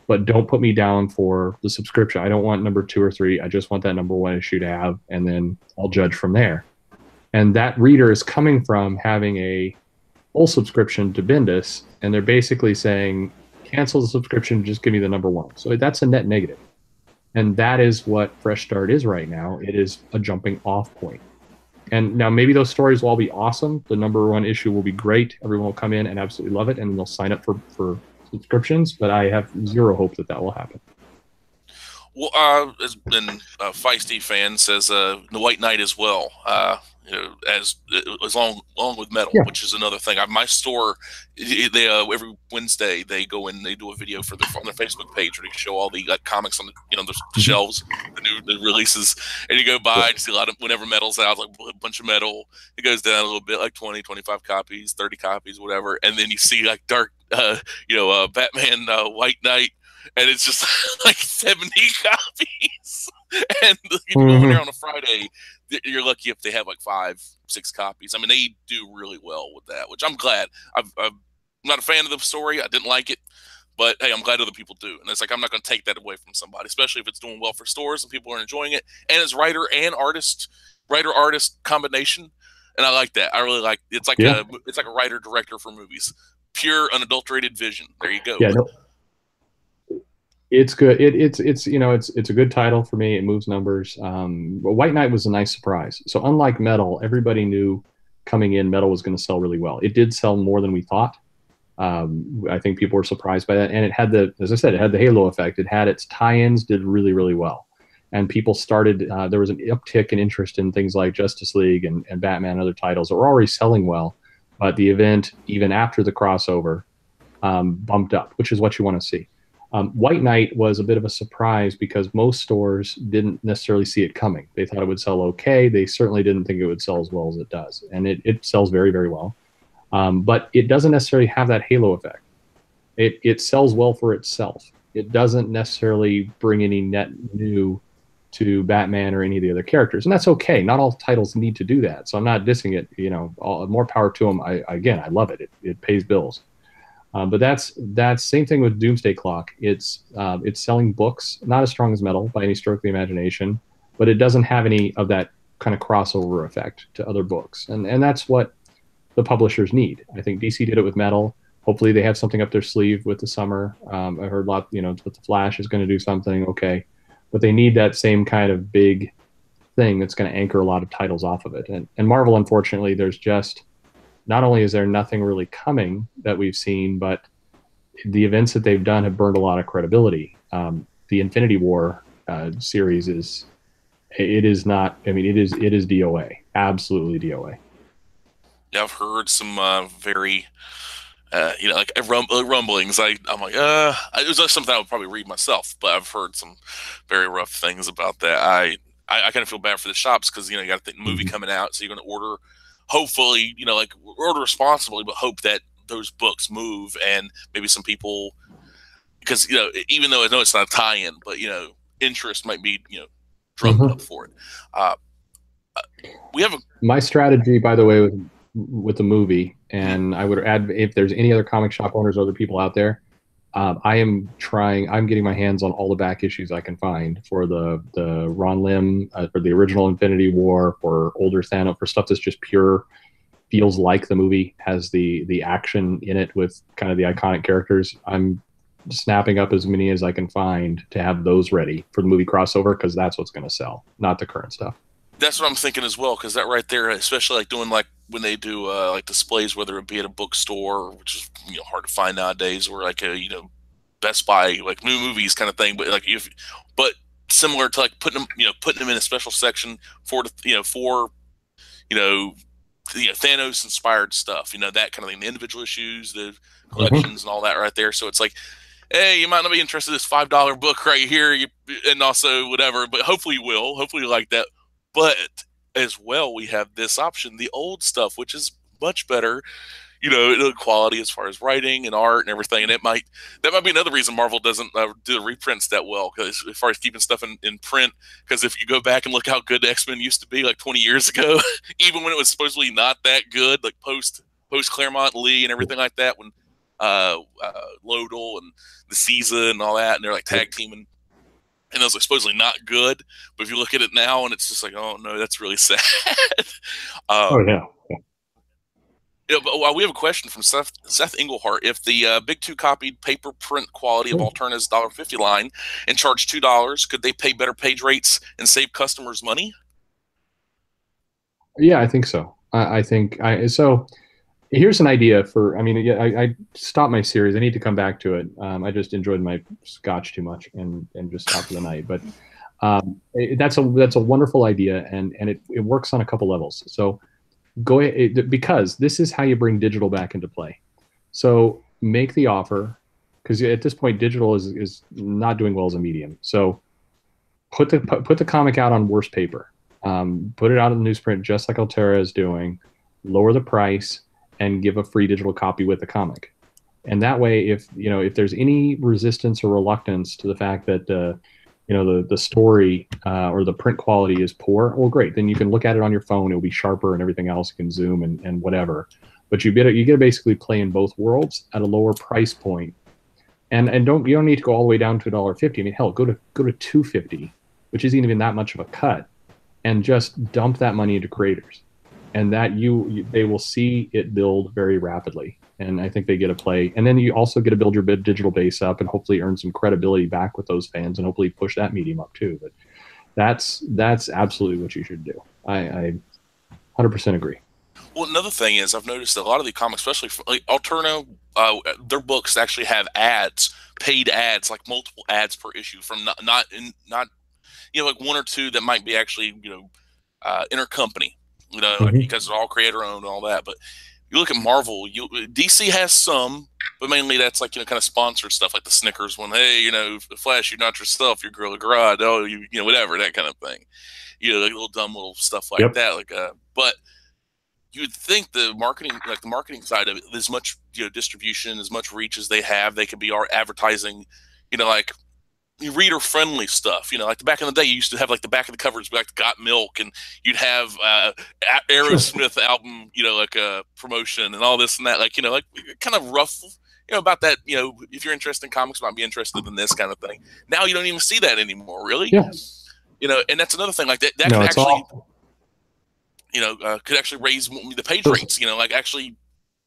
but don't put me down for the subscription. I don't want number 2 or 3. I just want that number 1 issue to have, and then I'll judge from there. And that reader is coming from having a full subscription to Bendis, and they're basically saying, cancel the subscription, just give me the number 1. So that's a net negative. And that is what Fresh Start is right now. It is a jumping off point. And now maybe those stories will all be awesome. The number 1 issue will be great. Everyone will come in and absolutely love it, and they'll sign up for subscriptions. But I have zero hope that will happen. Well, as been a feisty fan says, the White Knight as well. As along with Metal, Yeah. which is another thing. My store, they every Wednesday they go in, they do a video on their Facebook page where they show all the comics on the shelves, the releases, and you go by and see a lot of whenever Metal's out, like a bunch of Metal. It goes down a little bit, like 20, 25 copies, 30 copies, whatever, and then you see like Batman, White Knight. And it's just like 70 copies. And you go over there on a Friday, you're lucky if they have like 5, 6 copies. I mean, they do really well with that, which I'm glad. I'm not a fan of the story. I didn't like it. But hey, I'm glad other people do. And it's like, I'm not going to take that away from somebody, especially if it's doing well for stores and people are enjoying it. And it's writer artist combination. And I like that. I really like it. It's like a writer director for movies. Pure unadulterated vision. There you go. Yeah, no, it's good. It's a good title for me. It moves numbers. But White Knight was a nice surprise. So unlike Metal, everybody knew coming in Metal was going to sell really well. It did sell more than we thought. I think people were surprised by that, and it had as I said, it had the halo effect. It had its tie-ins did really, really well, and people started. There was an uptick in interest in things like Justice League and Batman and other titles that were already selling well, but the event, even after the crossover, bumped up, which is what you want to see. White Knight was a bit of a surprise because most stores didn't necessarily see it coming. They thought it would sell okay. They certainly didn't think it would sell as well as it does, and it sells very, very well. But it doesn't necessarily have that halo effect. It sells well for itself. It doesn't necessarily bring any net new to Batman or any of the other characters, and that's okay. Not all titles need to do that, so I'm not dissing it. More power to them. I love it. It pays bills. But that's same thing with Doomsday Clock. It's selling books, not as strong as Metal by any stroke of the imagination, but it doesn't have any of that kind of crossover effect to other books, and that's what the publishers need. I think DC did it with Metal. Hopefully they have something up their sleeve with the summer. I heard a lot, that the Flash is going to do something, okay, but they need that same kind of big thing that's going to anchor a lot of titles off of it. And Marvel, unfortunately, there's just not only is there nothing really coming that we've seen, but the events that they've done have burned a lot of credibility. The Infinity War series is it is not. I mean, it is DOA, absolutely DOA. Yeah, I've heard some very like rumblings. I'm like, it was like something I would probably read myself, but I've heard some very rough things about that. I kind of feel bad for the shops because you got the movie Mm-hmm. coming out, so you're going to order, hopefully, like order responsibly, but hope that those books move and maybe some people because even though I know it's not a tie-in, but interest might be drummed up Mm-hmm. for it. Uh, we have a My strategy, by the way, with the movie, mhm. and I would add if there's any other comic shop owners, other people out there, I am trying. I'm getting my hands on all the back issues I can find for the Ron Lim, for the original Infinity War, for older Thanos, for stuff that's just pure, feels like the movie, has the action in it with kind of the iconic characters. I'm snapping up as many as I can find to have those ready for the movie crossover because that's what's going to sell, not the current stuff. That's what I'm thinking as well, because that right there, especially like doing like when they do like displays, whether it be at a bookstore, which is hard to find nowadays, or like a Best Buy, like new movies kind of thing. But like if, but similar to like putting them in a special section for for you know Thanos inspired stuff, that kind of thing, the individual issues, the Mm-hmm. collections, and all that right there. So it's like, hey, you might not be interested in this $5 book right here, and also whatever, but hopefully you will. Hopefully you like that. But as well, we have this option, the old stuff, which is much better, the quality as far as writing and art and everything. And that might be another reason Marvel doesn't do the reprints that well, because as far as keeping stuff in print, because if you go back and look how good X-Men used to be like 20 years ago, even when it was supposedly not that good, like post Claremont Lee and everything like that, when Lodel and the Caesar and all that, and they're like tag teaming, and those are supposedly not good. But if you look at it now, and it's just like, oh no, that's really sad. Oh um, yeah. yeah, but we have a question from Seth Englehart. If the big two copied paper print quality of Alternative's $1.50 line and charge $2, could they pay better page rates and save customers money? Yeah, I think so. I think so. Here's an idea for. I mean, yeah, I stopped my series. I need to come back to it. I just enjoyed my scotch too much and just stopped for the night. But that's a wonderful idea, and it works on a couple levels. So because this is how you bring digital back into play. So make the offer because at this point, digital is not doing well as a medium. So put the comic out on worse paper. Put it out in the newsprint just like Altera is doing. Lower the price and give a free digital copy with the comic. And that way, if there's any resistance or reluctance to the fact that the story or the print quality is poor, well, great. Then you can look at it on your phone. It'll be sharper and everything else. You can zoom and whatever. But you get to basically play in both worlds at a lower price point and you don't need to go all the way down to $1.50. I mean, hell, go to $2.50, which isn't even that much of a cut, and just dump that money into creators, and that they will see it build very rapidly. And I think they get a play, and then you also get to build your digital base up, and hopefully earn some credibility back with those fans, and hopefully push that medium up too. But that's absolutely what you should do. I 100% agree. Well, another thing is I've noticed that a lot of the comics, especially for, like Alterno, their books actually have ads, paid ads, like multiple ads per issue from not like one or two that might be actually intercompany, like Mm-hmm. because they're all creator owned and all that. But you look at Marvel, DC has some, but mainly that's like kind of sponsored stuff, like the Snickers one. Hey, Flash, you're not yourself, you're Gorilla Grodd. Oh, whatever, that kind of thing. Like little dumb little stuff like Yep. that. Like but you would think the marketing side of it, as much distribution, as much reach as they have, they could be advertising, like reader friendly stuff. Like the back in the day, you used to have like the back of the covers be like Got Milk, and you'd have Sure. Aerosmith album, like a promotion and all this and that, like like kind of rough. About that, if you're interested in comics, might be interested in this kind of thing. Now you don't even see that anymore, really. Yeah. And that's another thing. Like that No, could it's actually all. could actually raise the page rates. Like actually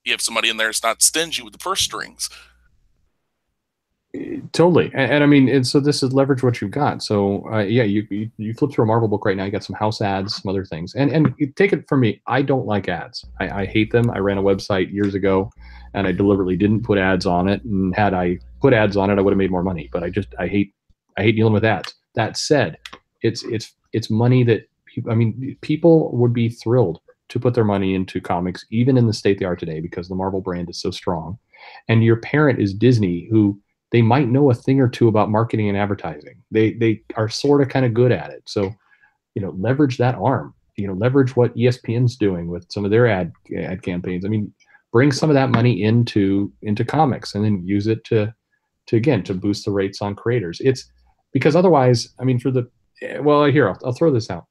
you have somebody in there that's not stingy with the purse strings. Totally, and I mean, and so this is leverage what you've got. So yeah, you flip through a Marvel book right now. You got some house ads, some other things, and you take it from me. I don't like ads. I hate them. I ran a website years ago, and I deliberately didn't put ads on it. And had I put ads on it, I would have made more money. But I hate dealing with ads. That said, it's money that people, I mean, people would be thrilled to put their money into comics, even in the state they are today, because the Marvel brand is so strong. And your parent is Disney, who they might know a thing or two about marketing and advertising. They are sort of kind of good at it. So, leverage that arm. Leverage what ESPN's doing with some of their ad campaigns. I mean, bring some of that money into comics and then use it to again to boost the rates on creators. It's because otherwise, I mean, here I'll throw this out.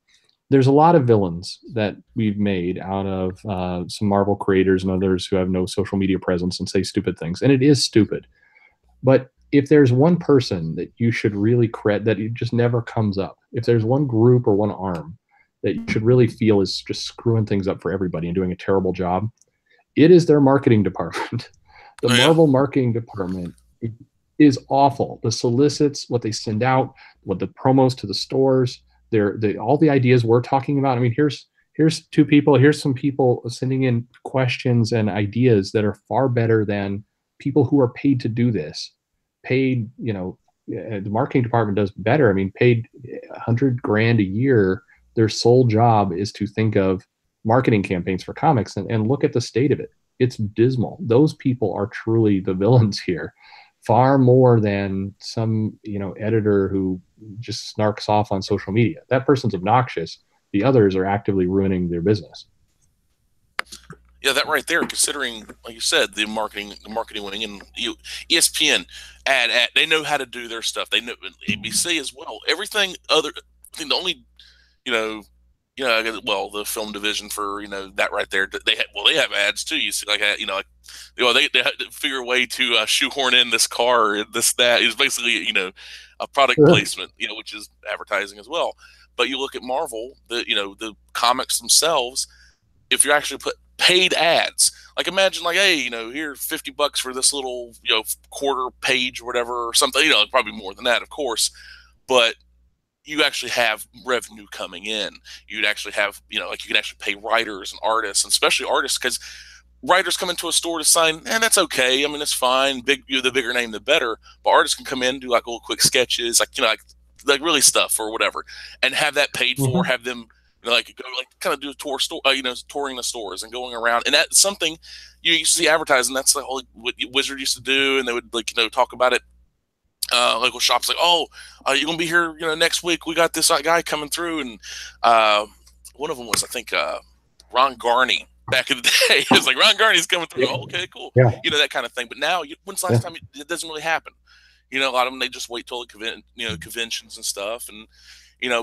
There's a lot of villains that we've made out of some Marvel creators and others who have no social media presence and say stupid things, and it is stupid. But if there's one person that you should really credit, that it just never comes up, if there's one group or one arm that you should really feel is just screwing things up for everybody and doing a terrible job, it is their marketing department. The Oh, yeah. Marvel marketing department is awful. The solicits, what they send out, what the promos to the stores, all the ideas we're talking about. I mean, here's two people, here's some people sending in questions and ideas that are far better than people who are paid to do this. Paid, the marketing department does better. I mean, paid 100 grand a year. Their sole job is to think of marketing campaigns for comics and look at the state of it. It's dismal. Those people are truly the villains here, far more than some editor who just snarks off on social media. That person's obnoxious. The others are actively ruining their business. Yeah, that right there. Considering, like you said, the marketing wing, and ESPN ad, they know how to do their stuff. They know ABC as well. Everything other, I think the only, you know, well, the film division for that right there. They have ads too. You see, like they had to figure a way to shoehorn in this car, and this that is basically a product Sure. placement, which is advertising as well. But you look at Marvel, the comics themselves, if you actually put paid ads, like imagine like, hey, here $50 for this little quarter page or whatever or something, probably more than that, of course, but you actually have revenue coming in. You'd actually have, like you can actually pay writers and artists, and especially artists, because writers come into a store to sign, and that's okay. I mean, it's fine. The bigger name, the better. But artists can come in, do like little quick sketches, like really stuff or whatever, and have that paid for. Mhm. Have them like go like kind of do a tour store, touring the stores and going around, and that's something you used to see advertising. That's like what Wizard used to do, and they would like talk about it. Local shops like, oh, you're gonna be here, next week. We got this guy coming through, and uh, one of them was, I think, Ron Garney. Back in the day, it's like Ron Garney's coming through. Yeah. Oh, okay, cool, Yeah. that kind of thing. But now, when's the last Yeah. time it doesn't really happen? A lot of them they just wait till the conventions and stuff, and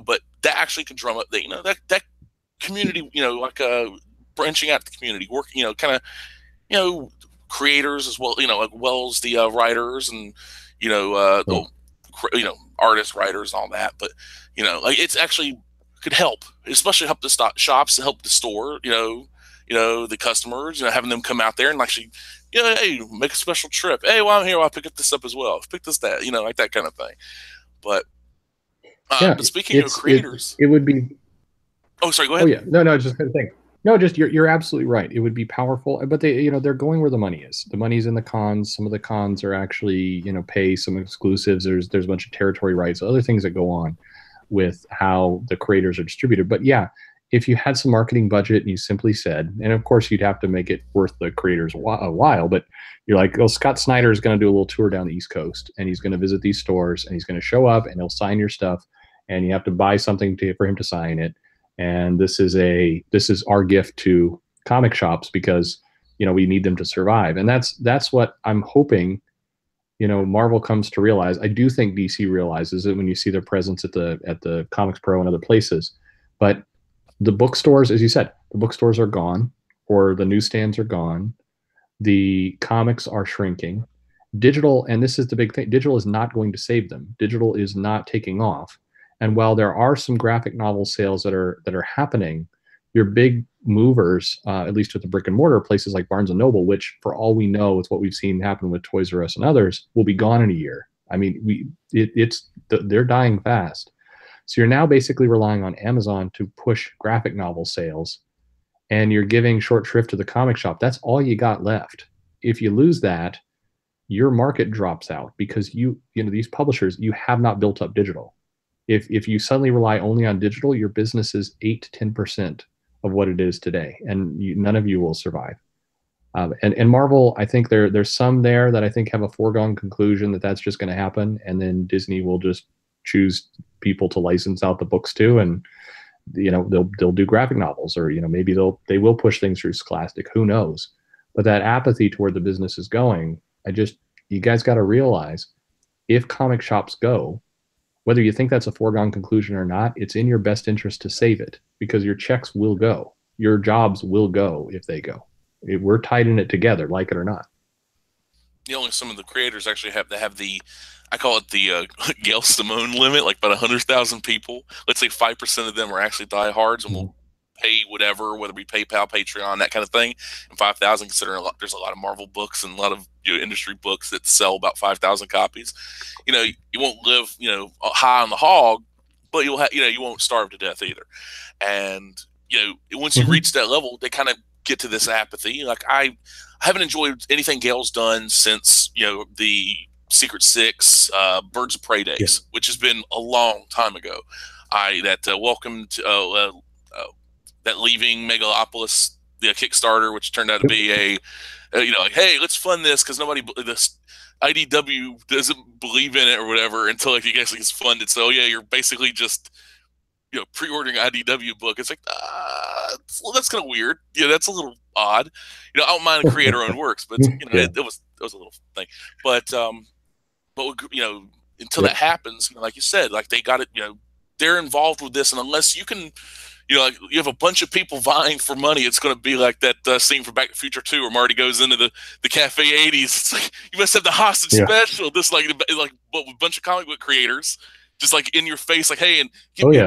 but that actually can drum up that community, like branching out the community, working, kind of you know creators as well, like well as the writers and Yeah. the artists, writers, and all that. But like it's actually could help, especially help the shops, help the store, the customers, having them come out there and actually, hey, make a special trip. Hey, while I'm here, I'll pick up this up as well. Pick this that, like that kind of thing. But Yeah. but speaking of It's it creators, it would be. oh, sorry, go Oh ahead. yeah, no, just kind of thing. No, just you're absolutely right. It would be powerful, but they're going where the money is. The money's in the cons. Some of the cons are actually pay some exclusives. There's a bunch of territory rights, other things that go on with how the creators are distributed. But yeah, if you had some marketing budget and you simply said, and of course you'd have to make it worth the creators a while, but you're like, oh, Scott Snyder is going to do a little tour down the East Coast, and he's going to visit these stores, and he's going to show up, and he'll sign your stuff, and you have to buy something for him to sign it, and this is our gift to comic shops because we need them to survive, and that's what I'm hoping Marvel comes to realize. I do think DC realizes it when you see their presence at the Comics Pro and other places, but the bookstores, as you said, the bookstores are gone, or the newsstands are gone. The comics are shrinking. Digital, and this is the big thing, digital is not going to save them. Digital is not taking off. And while there are some graphic novel sales that are happening, your big movers, at least with the brick and mortar places like Barnes and Noble, which for all we know, with what we've seen happen with Toys R Us and others, will be gone in a year. I mean, they're dying fast. So you're now basically relying on Amazon to push graphic novel sales, and you're giving short shrift to the comic shop. That's all you got left. If you lose that, your market drops out because you know these publishers, you have not built up digital. If you suddenly rely only on digital, your business is 8 to 10% of what it is today, and none of you will survive. And Marvel, I think there's some there that I think have a foregone conclusion that that's just going to happen, and then Disney will just choose people to license out the books to, and they'll do graphic novels, or maybe they will push things through Scholastic. Who knows? But that apathy toward the business is going. You guys got to realize, if comic shops go, whether you think that's a foregone conclusion or not, it's in your best interest to save it, because your checks will go, your jobs will go if they go. We're tied in it together, like it or not. Only some of the creators actually have the, I call it the Gail Simone limit, like about 100,000 people. Let's say 5% of them are actually diehards and will pay whatever, whether it be PayPal, Patreon, that kind of thing. And 5,000, considering there's a lot of Marvel books and a lot of industry books that sell about 5,000 copies. You won't live high on the hog, but you won't starve to death either. And once you reach that level, they kind of get to this apathy. Like I haven't enjoyed anything Gail's done since the Secret Six, Birds of Prey days, which has been a long time ago. Welcome to that Leaving Megalopolis, the Kickstarter, which turned out to be like, hey, let's fund this because this IDW doesn't believe in it or whatever until like it actually gets funded. So yeah, you're basically just pre-ordering IDW book. It's like, that's kind of weird. That's a little odd. I don't mind a creator-owned works, but it was a little thing. But until that happens, like you said, like they got it. They're involved with this, and unless you can, like you have a bunch of people vying for money, it's going to be like that scene from Back to the Future 2 where Marty goes into the Cafe 80s. It's like, you must have the hostage special. This like but with a bunch of comic book creators, just like in your face, like, hey, and give me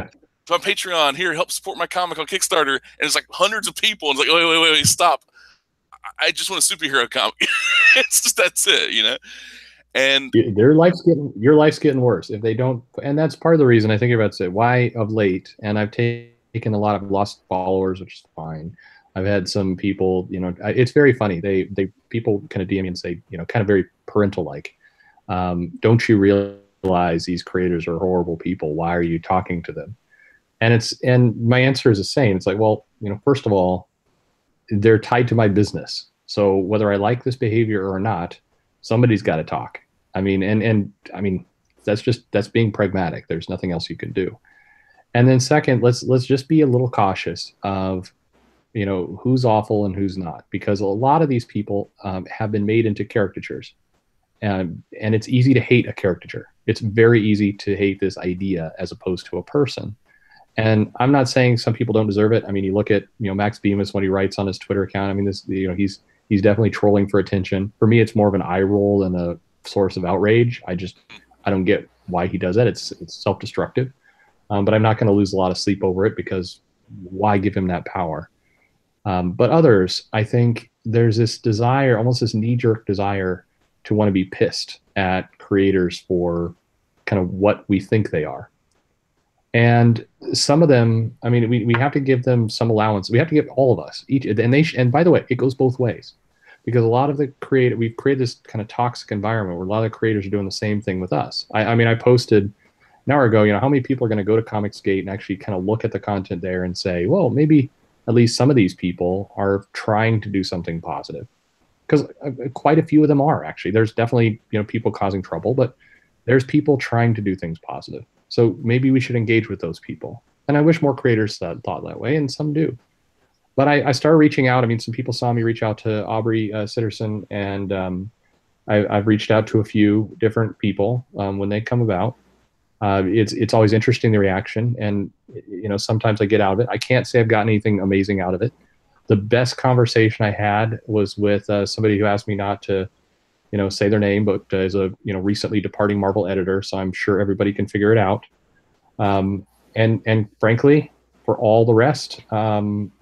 on Patreon here, help support my comic on Kickstarter, and it's like hundreds of people, and it's like, wait, stop! I just want a superhero comic. It's just that's it, And your life's getting worse if they don't. And that's part of the reason I think about it. Why of late, and I've taken a lot of lost followers, which is fine. I've had some people, it's very funny. People kind of DM me and say, kind of very parental like, don't you realize these creators are horrible people? Why are you talking to them? And my answer is the same. It's like, well, first of all, they're tied to my business. So whether I like this behavior or not, somebody's got to talk. I mean, that's being pragmatic. There's nothing else you can do. And then second, let's just be a little cautious of, who's awful and who's not, because a lot of these people have been made into caricatures, and it's easy to hate a caricature. It's very easy to hate this idea as opposed to a person. And I'm not saying some people don't deserve it. I mean, you look at Max Bemis, when he writes on his Twitter account. I mean, he's definitely trolling for attention. For me, it's more of an eye roll than a source of outrage. I don't get why he does that. It's self-destructive. But I'm not going to lose a lot of sleep over it, because why give him that power? But others, I think there's this desire, almost this knee-jerk desire, to want to be pissed at creators for kind of what we think they are. And some of them, I mean, we have to give them some allowance. We have to give all of us each, and by the way, it goes both ways, because a lot of we've created this kind of toxic environment where a lot of creators are doing the same thing with us. I posted an hour ago, how many people are going to go to Comicsgate and actually kind of look at the content there and say, well, maybe at least some of these people are trying to do something positive, because quite a few of them are actually. There's definitely people causing trouble, but there's people trying to do things positive. So maybe we should engage with those people. And I wish more creators thought that way, and some do. But I started reaching out. I mean, some people saw me reach out to Aubrey Sitterson, and I've reached out to a few different people when they come about. It's always interesting, the reaction, and sometimes I get out of it. I can't say I've gotten anything amazing out of it. The best conversation I had was with somebody who asked me not to say their name, but is a recently departing Marvel editor, so I'm sure everybody can figure it out. And frankly, for all the rest,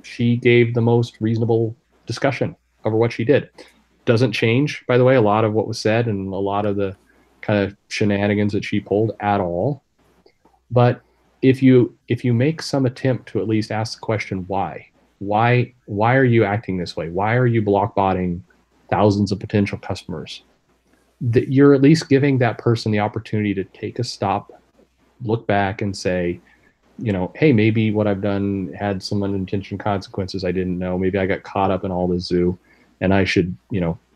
she gave the most reasonable discussion over what she did. Doesn't change, by the way, a lot of what was said, and a lot of the kind of shenanigans that she pulled at all. But if you make some attempt to at least ask the question why are you acting this way? Why are you blockbotting thousands of potential customers? That you're at least giving that person the opportunity to take a stop, look back, and say, hey, maybe what I've done had some unintentional consequences I didn't know. Maybe I got caught up in all the zoo, and I should,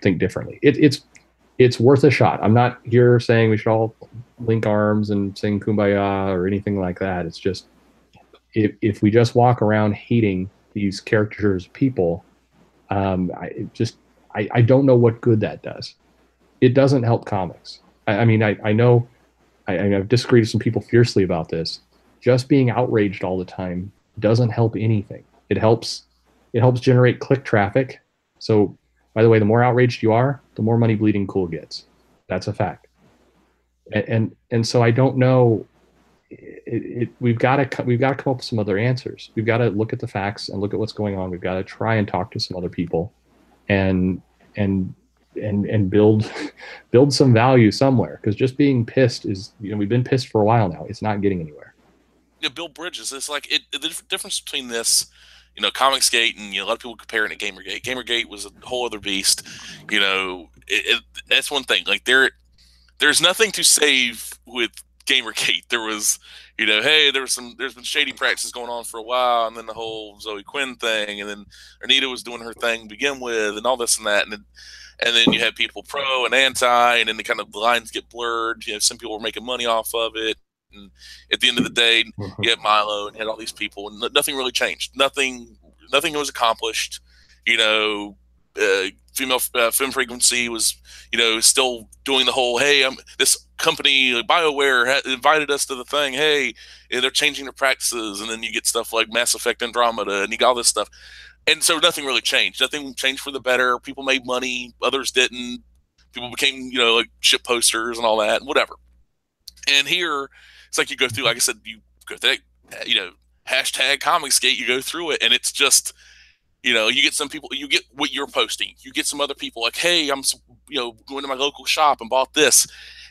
think differently. It's worth a shot. I'm not here saying we should all link arms and sing kumbaya or anything like that. It's just if we just walk around hating these caricatures of people, I don't know what good that does. It doesn't help comics. I know I've disagreed with some people fiercely about this. Just being outraged all the time doesn't help anything. It helps generate click traffic. So, by the way, the more outraged you are, the more money Bleeding Cool gets. That's a fact. And so I don't know. We've got to come up with some other answers. We've got to look at the facts and look at what's going on. We've got to try and talk to some other people, and and and build some value somewhere. Because just being pissed is, we've been pissed for a while now. It's not getting anywhere. Yeah, Bill Bridges. It's like the difference between this, Comicsgate, and a lot of people compare it to Gamergate. Gamergate was a whole other beast. That's one thing. Like there's nothing to save with Gamergate. There was, hey, there's been shady practices going on for a while, and then the whole Zoe Quinn thing, and then Anita was doing her thing to begin with, and all this and that, and then you had people pro and anti, and then the lines get blurred. Some people were making money off of it, and at the end of the day, you had Milo and you had all these people, and nothing really changed. Nothing was accomplished. Female film frequency was, still doing the whole, hey, this company BioWare invited us to the thing. Hey, they're changing their practices, and then you get stuff like Mass Effect Andromeda, and you got all this stuff. And so nothing really changed. Nothing changed for the better. People made money, others didn't. People became, like ship posters and all that, whatever. And here, it's like you go through, like I said, you go through that, hashtag Comicsgate, you go through it, and it's just, you get some people, you get what you're posting. You get some other people like, hey, I'm, going to my local shop and bought this.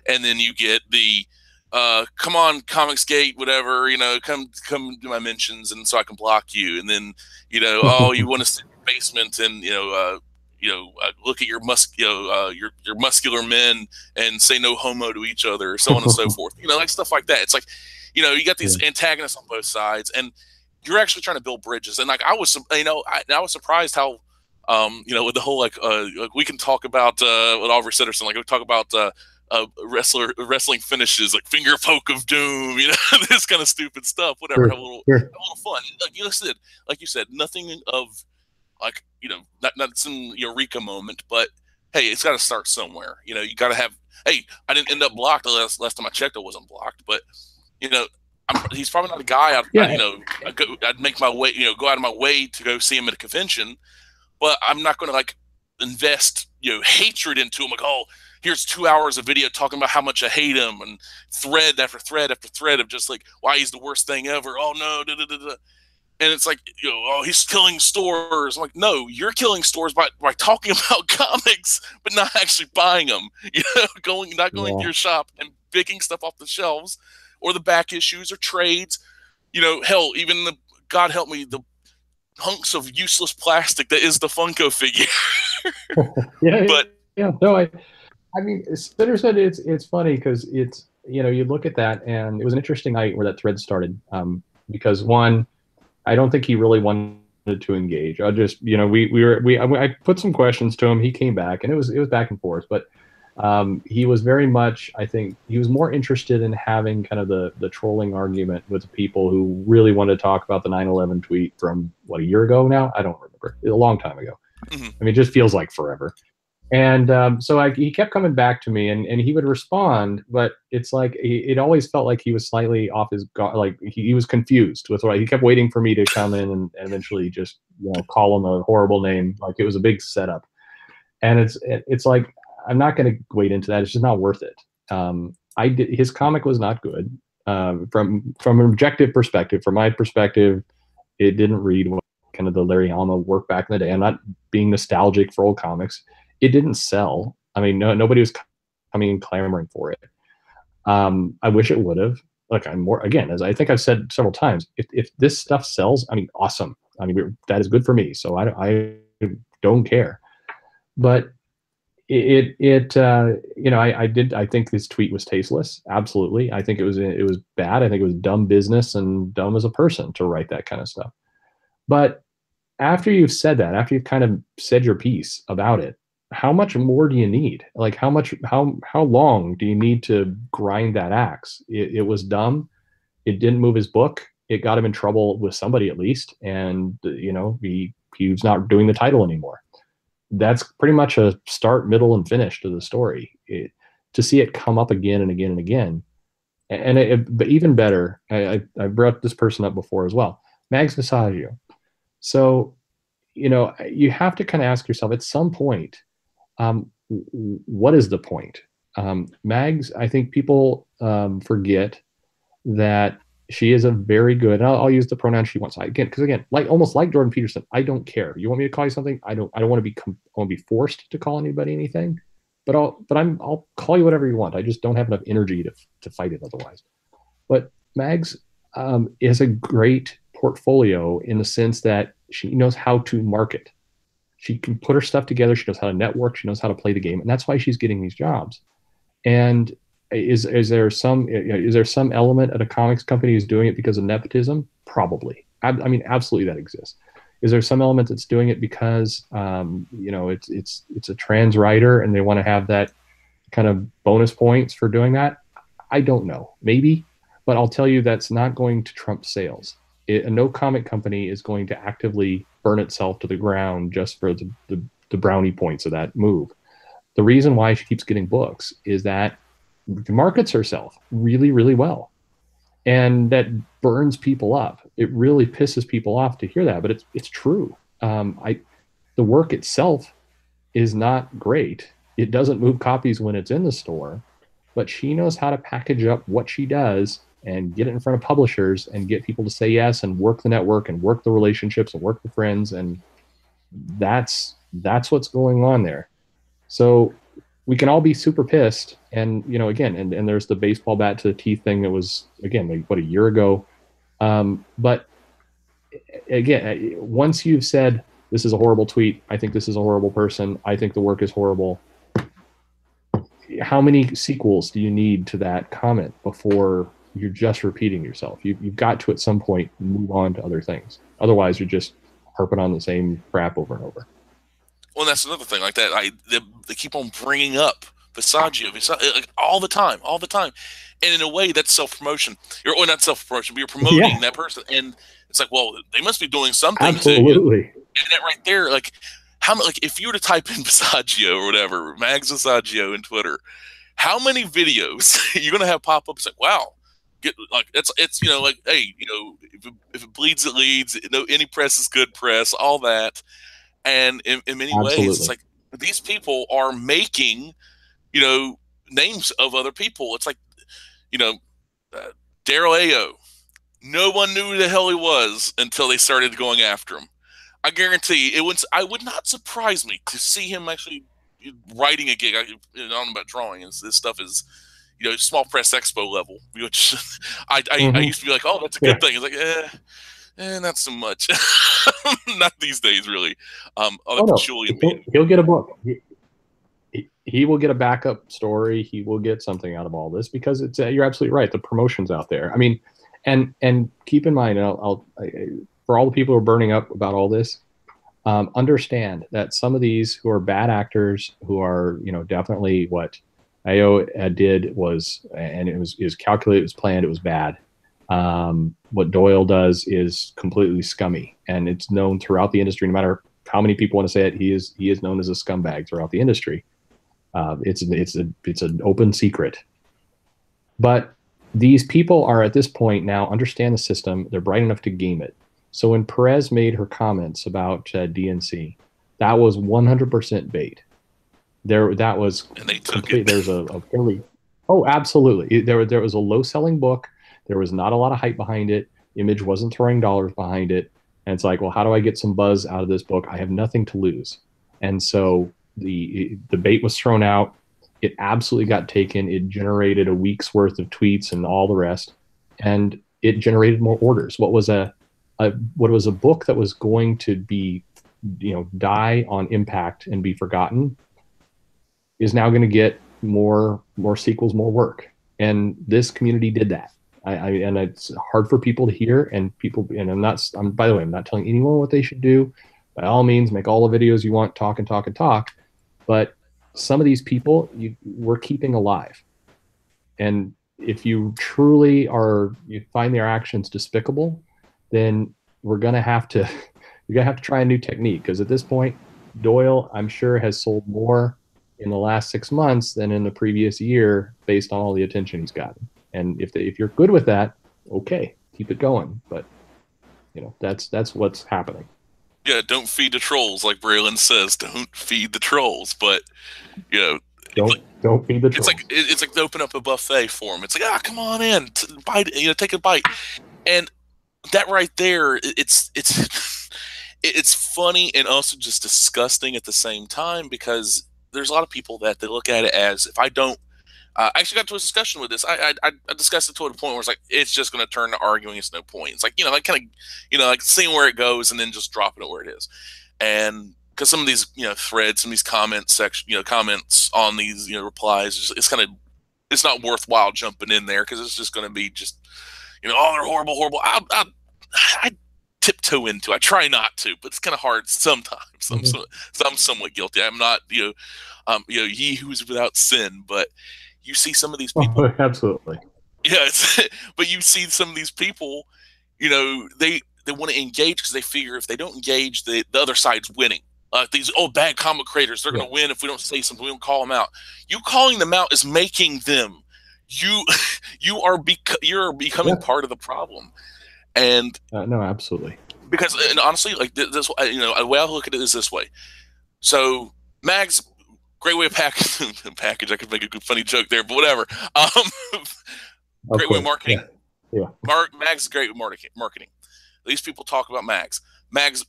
And then you get the, come on, Comicsgate, whatever, come to my mentions, and so I can block you. And then, oh, you want to sit in your basement and, look at your your muscular men and say no homo to each other, so on and so forth. Like stuff like that. It's like, you got these antagonists on both sides, and you're actually trying to build bridges. And like I was surprised how, with the whole like we can talk about with Oliver Sitterson, like we talk about wrestling finishes, like finger poke of doom, this kind of stupid stuff. Whatever, have a little fun. Like you said, nothing of like not some eureka moment, but hey, it's got to start somewhere. You got to have. Hey, I didn't end up blocked. Last time I checked, I wasn't blocked, but he's probably not a guy I'd make my way, go out of my way to go see him at a convention, but I'm not going to like invest, hatred into him. Like, oh, here's 2 hours of video talking about how much I hate him, and thread after thread after thread of just like why he's the worst thing ever. Oh no, da, da, da, da. And it's like, oh, he's killing stores. I'm like, no, you're killing stores by talking about comics, but not actually buying them. Not going to your shop and picking stuff off the shelves, or the back issues or trades. Hell, even God help me, the hunks of useless plastic that is the Funko figure. But yeah. No, I mean, Spinner said it's funny because it's, you look at that, and it was an interesting night where that thread started. Because one, I don't think he really wanted to engage. I put some questions to him. He came back, and it was back and forth, but he was very much, I think he was more interested in having kind of the trolling argument with people who really wanted to talk about the 9/11 tweet from a year ago now. I don't remember, a long time ago. Mm-hmm. I mean, it just feels like forever. And so he kept coming back to me, and he would respond, but it's like it always felt like he was slightly off his guard, like he was confused with what he kept waiting for me to come in and eventually just call him a horrible name, like it was a big setup. And it's like, I'm not going to wade into that. It's just not worth it. His comic was not good from an objective perspective. From my perspective, it didn't read what kind of the Larry Hama work back in the day. I'm not being nostalgic for old comics. It didn't sell. I mean, nobody was coming and clamoring for it. I wish it would have. Look, I'm more again, as I think I've said several times. If this stuff sells, I mean, awesome. I mean, that is good for me. So I don't care. But I think this tweet was tasteless. Absolutely, I think it was bad. I think it was dumb business and dumb as a person to write that kind of stuff. But after you've said that, after you've kind of said your piece about it, how much more do you need? Like how long do you need to grind that axe? It was dumb. It didn't move his book. It got him in trouble with somebody at least, and he's not doing the title anymore. That's pretty much a start, middle, and finish to the story. To see it come up again and again and again, but even better, I brought this person up before as well, Mags Massaggio. So, you have to kind of ask yourself at some point, what is the point? Mags, I think people forget that she is a very good. And I'll use the pronoun she wants. Because again, like almost like Jordan Peterson, I don't care. You want me to call you something? I don't. I don't want to be forced to call anybody anything. But I'll call you whatever you want. I just don't have enough energy to fight it otherwise. But Mags is a great portfolio in the sense that she knows how to market. She can put her stuff together. She knows how to network. She knows how to play the game, and that's why she's getting these jobs. And is there some element at a comics company who's doing it because of nepotism? Probably. I mean, absolutely, that exists. Is there some element that's doing it because it's a trans writer and they want to have that kind of bonus points for doing that? I don't know. Maybe, but I'll tell you that's not going to trump sales. No comic company is going to actively burn itself to the ground just for the brownie points of that move. The reason why she keeps getting books is that markets herself really, really well. And that burns people up. It really pisses people off to hear that, but it's true. The work itself is not great. It doesn't move copies when it's in the store, but she knows how to package up what she does and get it in front of publishers and get people to say yes and work the network and work the relationships and work the friends. And that's what's going on there. So we can all be super pissed. And, again, and there's the baseball bat to the teeth thing that was, again, like, a year ago. But again, once you've said, this is a horrible tweet, I think this is a horrible person, I think the work is horrible, how many sequels do you need to that comment before you're just repeating yourself? You've got to, at some point, move on to other things. Otherwise, you're just harping on the same crap over and over. Well, that's another thing like that. They keep on bringing up Massaggio like, all the time, and in a way, that's self-promotion. Or not self-promotion, but you're promoting that person, and it's like, well, they must be doing something. Absolutely. And that right there, like, if you were to type in Massaggio or whatever, Mags Massaggio in Twitter, how many videos you're gonna have pop up? It's like, wow. It's like, hey, if it bleeds, it leads. Any press is good press. All that. And in many Absolutely. ways, it's like these people are making, names of other people. It's like, Daryl Ayo. No one knew who the hell he was until they started going after him. I guarantee I would not surprise me to see him actually writing a gig. I don't know about drawing. This stuff is, small press expo level, which I used to be like, oh, that's a good thing. It's like, not so much. Not these days, really. He'll get a book. He will get a backup story. He will get something out of all this because it's. You're absolutely right. The promotion's out there. I mean, and keep in mind, for all the people who are burning up about all this, understand that some of these who are bad actors, who are definitely what Ayo did was, and it was calculated, it was planned, it was bad. What Doyle does is completely scummy, and it's known throughout the industry. No matter how many people want to say it, he is known as a scumbag throughout the industry. It's an open secret. But these people are at this point now understand the system. They're bright enough to game it. So when Perez made her comments about DNC, that was 100% bait. That was, and they took it. There's a fairly, oh, absolutely. There was a low selling book. There was not a lot of hype behind it. Image wasn't throwing dollars behind it. And it's like, well, how do I get some buzz out of this book? I have nothing to lose. And so the bait was thrown out. It absolutely got taken. It generated a week's worth of tweets and all the rest, and it generated more orders. What was a book that was going to be, die on impact and be forgotten is now going to get more sequels, more work. And this community did that. And it's hard for people to hear, and people, and by the way, I'm not telling anyone what they should do. By all means, make all the videos you want, talk and talk and talk. But some of these people we're keeping alive. And if you truly you find their actions despicable, then we're going to have to, you're going to have to try a new technique. Because at this point, Doyle, I'm sure, has sold more in the last 6 months than in the previous year based on all the attention he's gotten. And if you're good with that, okay, keep it going. But that's what's happening. Yeah, don't feed the trolls, like Braylon says. Don't feed the trolls. But you know, don't feed the trolls. It's like to open up a buffet for them. It's like, come on in, bite, take a bite, and that right there, it's it's funny and also just disgusting at the same time, because there's a lot of people that they look at it as, if I don't. I actually got to a discussion with this. I discussed it to a point where it's like, it's just going to turn to arguing. It's no point. It's like, like kind of, like seeing where it goes and then just dropping it where it is. And because some of these, threads, some of these comments on these, replies, it's kind of, it's not worthwhile jumping in there, because it's just going to be just, oh, they're horrible, horrible. I tiptoe into. I try not to, but it's kind of hard sometimes. Mm-hmm. I'm somewhat guilty. I'm not, ye who is without sin, but you see some of these people. Oh, absolutely. Yeah, but you see some of these people, they want to engage because they figure if they don't engage, the other side's winning. These bad comic creators, they're going to win if we don't say something, we don't call them out. You calling them out is making them. You're becoming part of the problem. And no, absolutely. Because, and honestly, like this, the way I look at it is this way. So Mags, great way of package. I could make a good funny joke there, but whatever. Great way of marketing. Yeah. Mags is great with marketing. These people talk about Mags. Mags,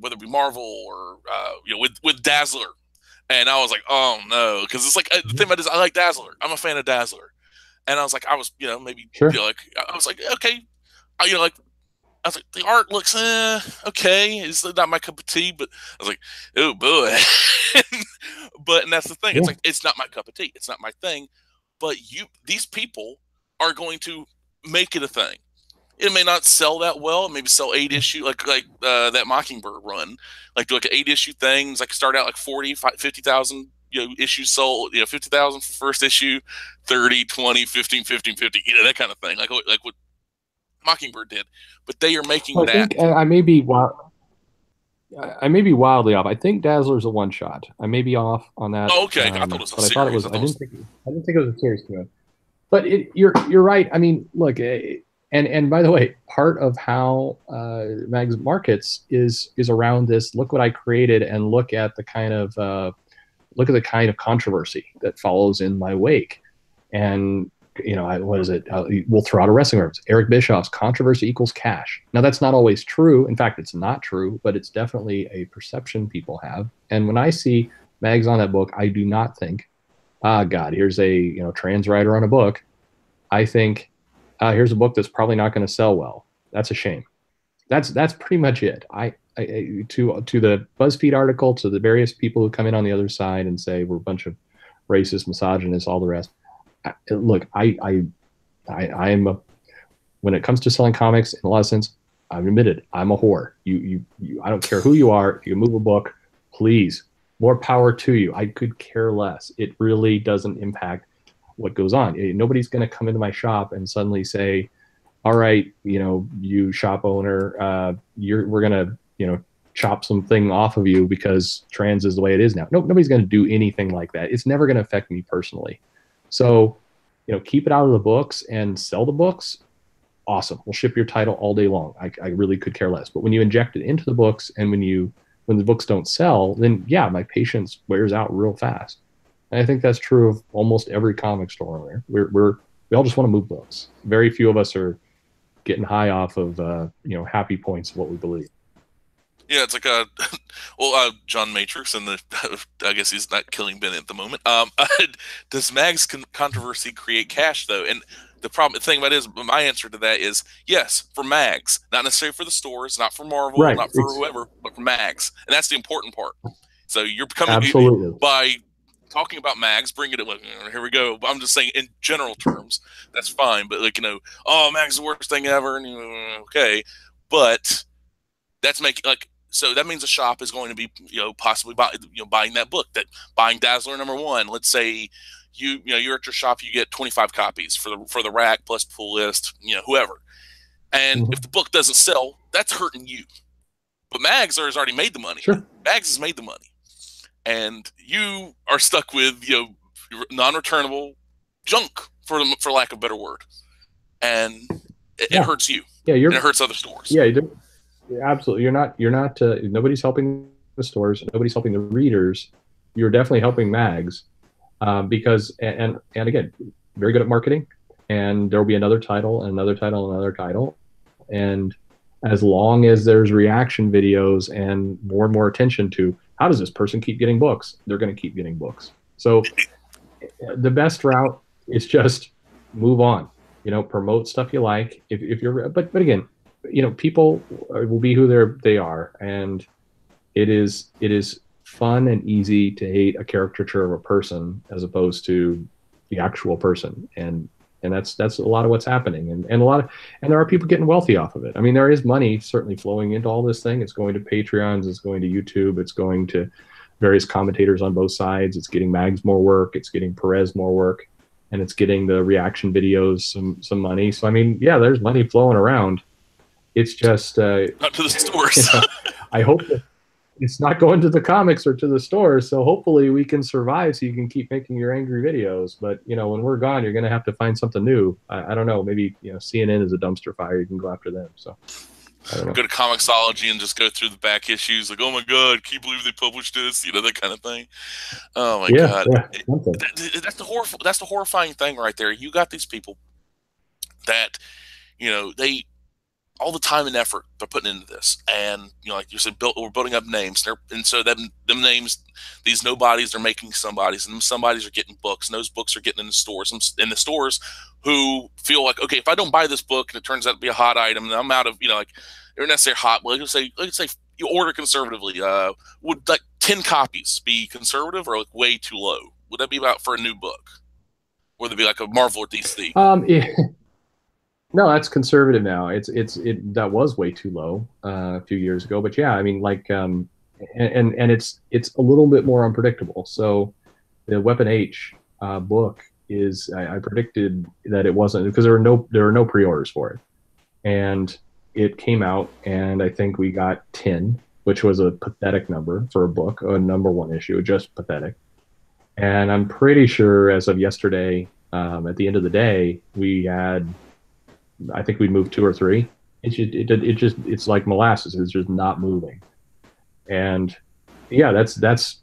whether it be Marvel or with Dazzler. And I was like, oh no, because it's like the thing about this, I like Dazzler. I'm a fan of Dazzler. And I was like, maybe sure. I was like, okay, I was like, the art looks okay. It's not my cup of tea, but I was like, oh boy. And that's the thing. It's like, it's not my cup of tea. It's not my thing. But these people are going to make it a thing. It may not sell that well. Maybe sell 8 issue, like that Mockingbird run, like do like an 8-issue thing. Like start out like 40, 50,000 issues sold. 50,000 for first issue, 30, 20, 15, 15, 50. That kind of thing. Like what Mockingbird did. But they are making that. I think I may be wildly off. I think Dazzler's a one shot. I may be off on that. Oh, okay. I thought it was a series. I didn't think it was a series to it. But you're right. I mean, look, and by the way, part of how Mags markets is around this. Look what I created, and look at the kind of controversy that follows in my wake. And what is it? We'll throw out a wrestling reference. Eric Bischoff's controversy equals cash. Now, that's not always true. In fact, it's not true, but it's definitely a perception people have. And when I see Mags on that book, I do not think, God, here's a trans writer on a book. I think, here's a book that's probably not going to sell well. That's a shame. That's pretty much it. To the BuzzFeed article, to the various people who come in on the other side and say we're a bunch of racist, misogynists, all the rest. Look, I am when it comes to selling comics, in a lot of sense, I've admitted I'm a whore. I don't care who you are. If you move a book, please, more power to you. I could care less. It really doesn't impact what goes on. Nobody's going to come into my shop and suddenly say, all right, you shop owner, we're going to, chop something off of you because trans is the way it is now. Nobody's going to do anything like that. It's never going to affect me personally. So, keep it out of the books and sell the books. Awesome. We'll ship your title all day long. I really could care less. But when you inject it into the books, and when the books don't sell, then yeah, my patience wears out real fast. And I think that's true of almost every comic store there. We all just want to move books. Very few of us are getting high off of happy points of what we believe. Yeah, it's like a well, John Matrix, and the I guess he's not killing Bennett at the moment. Does Mag's controversy create cash though? And the thing about it is, my answer to that is yes, for Mags, not necessarily for the stores, not for Marvel, Right. not for whoever, but for Mags, and that's the important part. So you're becoming Absolutely. by talking about Mags, bring it. Like, here we go. I'm just saying in general terms, that's fine. But like oh, Mags is the worst thing ever. And, okay, but that's making like so that means a shop is going to be possibly buying that book, that buying Dazzler #1. Let's say you're at your shop, you get 25 copies for the rack plus pull list, whoever. And if Mhm. the book doesn't sell, that's hurting you. But Mags has already made the money. Sure. Mags has made the money, and you are stuck with non-returnable junk, for lack of a better word, and it Yeah. hurts you, Yeah. and it hurts other stores. Yeah. Absolutely. You're not, nobody's helping the stores. Nobody's helping the readers. You're definitely helping Mags, because, and again, very good at marketing. And there will be another title, and another title, and another title. And as long as there's reaction videos and more attention to how does this person keep getting books, they're going to keep getting books. So the best route is just move on. Promote stuff you like. If you're, but again, people will be who they are, and it is fun and easy to hate a caricature of a person as opposed to the actual person, and that's a lot of what's happening, and there are people getting wealthy off of it. I mean, there is money certainly flowing into all this thing. It's going to Patreons, it's going to YouTube, it's going to various commentators on both sides. It's getting Mags more work, it's getting Perez more work, and it's getting the reaction videos some money. So I mean, yeah, there's money flowing around. It's just Not to the you stores. know, I hope that it's not going to the comics or to the stores. So hopefully we can survive so you can keep making your angry videos. But when we're gone, you're going to have to find something new. I don't know. Maybe CNN is a dumpster fire. You can go after them. So I don't know. Go to Comixology and just go through the back issues, like, oh my god, can you believe they published this? That kind of thing. Oh my Yeah, god, yeah, something. that's the horrifying thing right there. You got these people that they all the time and effort they're putting into this, and like you said, we're building up names. And so them names, these nobodies are making somebodies, and them somebodies are getting books, and those books are getting in the stores, and the stores who feel like, okay, if I don't buy this book and it turns out to be a hot item, then I'm out of like they're not necessarily hot. Well, let's say you order conservatively. Would like 10 copies be conservative or like way too low? Would that be about for a new book? Would it be like a Marvel or DC? Yeah, no, that's conservative now. It that was way too low a few years ago. But yeah, I mean, like, and it's a little bit more unpredictable. So the Weapon H book is I predicted that it wasn't because there are no pre-orders for it, and it came out, and I think we got 10, which was a pathetic number for a book, a #1 issue, just pathetic. And I'm pretty sure as of yesterday, at the end of the day, I think we'd moved two or three. It's like molasses. It's just not moving. And yeah, that's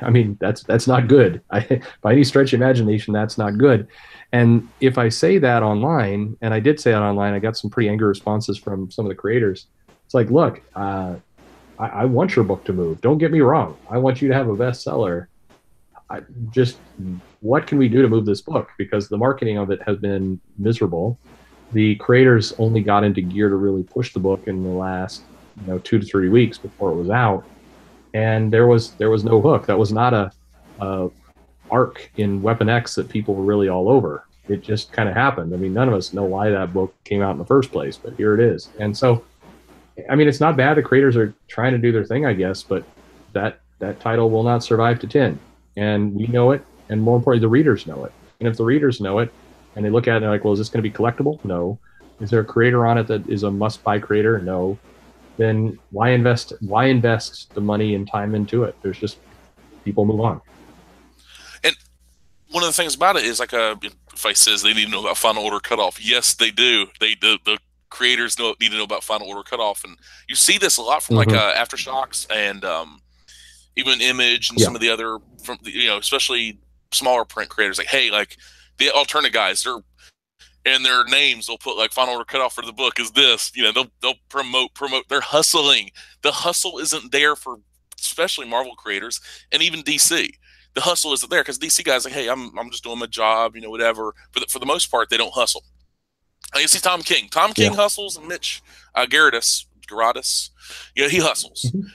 I mean, that's not good. By any stretch of imagination, that's not good. And if I say that online, and I did say that online, I got some pretty angry responses from some of the creators. It's like, look, I want your book to move. Don't get me wrong. I want you to have a bestseller. Just what can we do to move this book? Because the marketing of it has been miserable. The creators only got into gear to really push the book in the last 2 to 3 weeks before it was out, and there was no hook. That was not a arc in Weapon X that people were really all over. It just kind of happened. I mean, none of us know why that book came out in the first place, but here it is. And so, I mean, it's not bad. The creators are trying to do their thing, I guess, but that title will not survive to 10, and we know it, and more importantly, the readers know it. And if the readers know it, and they look at it and they're like, well, is this going to be collectible? No. Is there a creator on it that is a must-buy creator? No. Then why invest? Why invest the money and time into it? There's just people move on. And one of the things about it is like if I says they need to know about final order cutoff, yes, they do. The creators need to know about final order cutoff, and you see this a lot from like Mm-hmm. Aftershocks and even Image and Yeah. some of the other especially smaller print creators. Like, hey, like the alternate guys, they're and their names will put like final order cutoff for the book is this. They'll promote. They're hustling. The hustle isn't there for especially Marvel creators and even DC. The hustle isn't there because DC guys like, hey, I'm just doing my job, whatever. For the most part, they don't hustle. I you see Tom King. Tom King Yeah. hustles, and Mitch Geratis, he hustles, Mhm.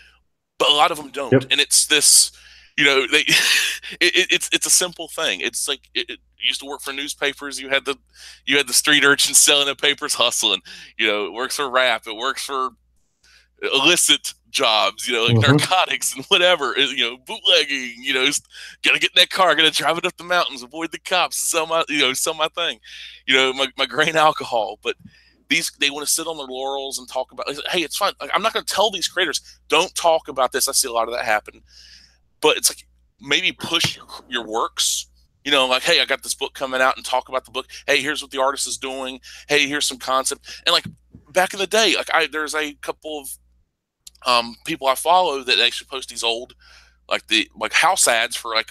but a lot of them don't. Yep. And it's this, they, it's a simple thing. It's like it used to work for newspapers. You had the street urchins selling the papers, hustling. It works for rap. It works for illicit jobs, like Hmm. narcotics and whatever, bootlegging, gotta get in that car, gotta drive it up the mountains, avoid the cops, sell my thing, my grain alcohol. But they want to sit on their laurels and talk about, hey, it's fine. Like, I'm not going to tell these creators, don't talk about this. I see a lot of that happen. But it's like, maybe push your works. Like, hey, I got this book coming out, and talk about the book. Hey, here's what the artist is doing. Hey, here's some concept. And like back in the day, there's a couple of people I follow that actually post these old like house ads for like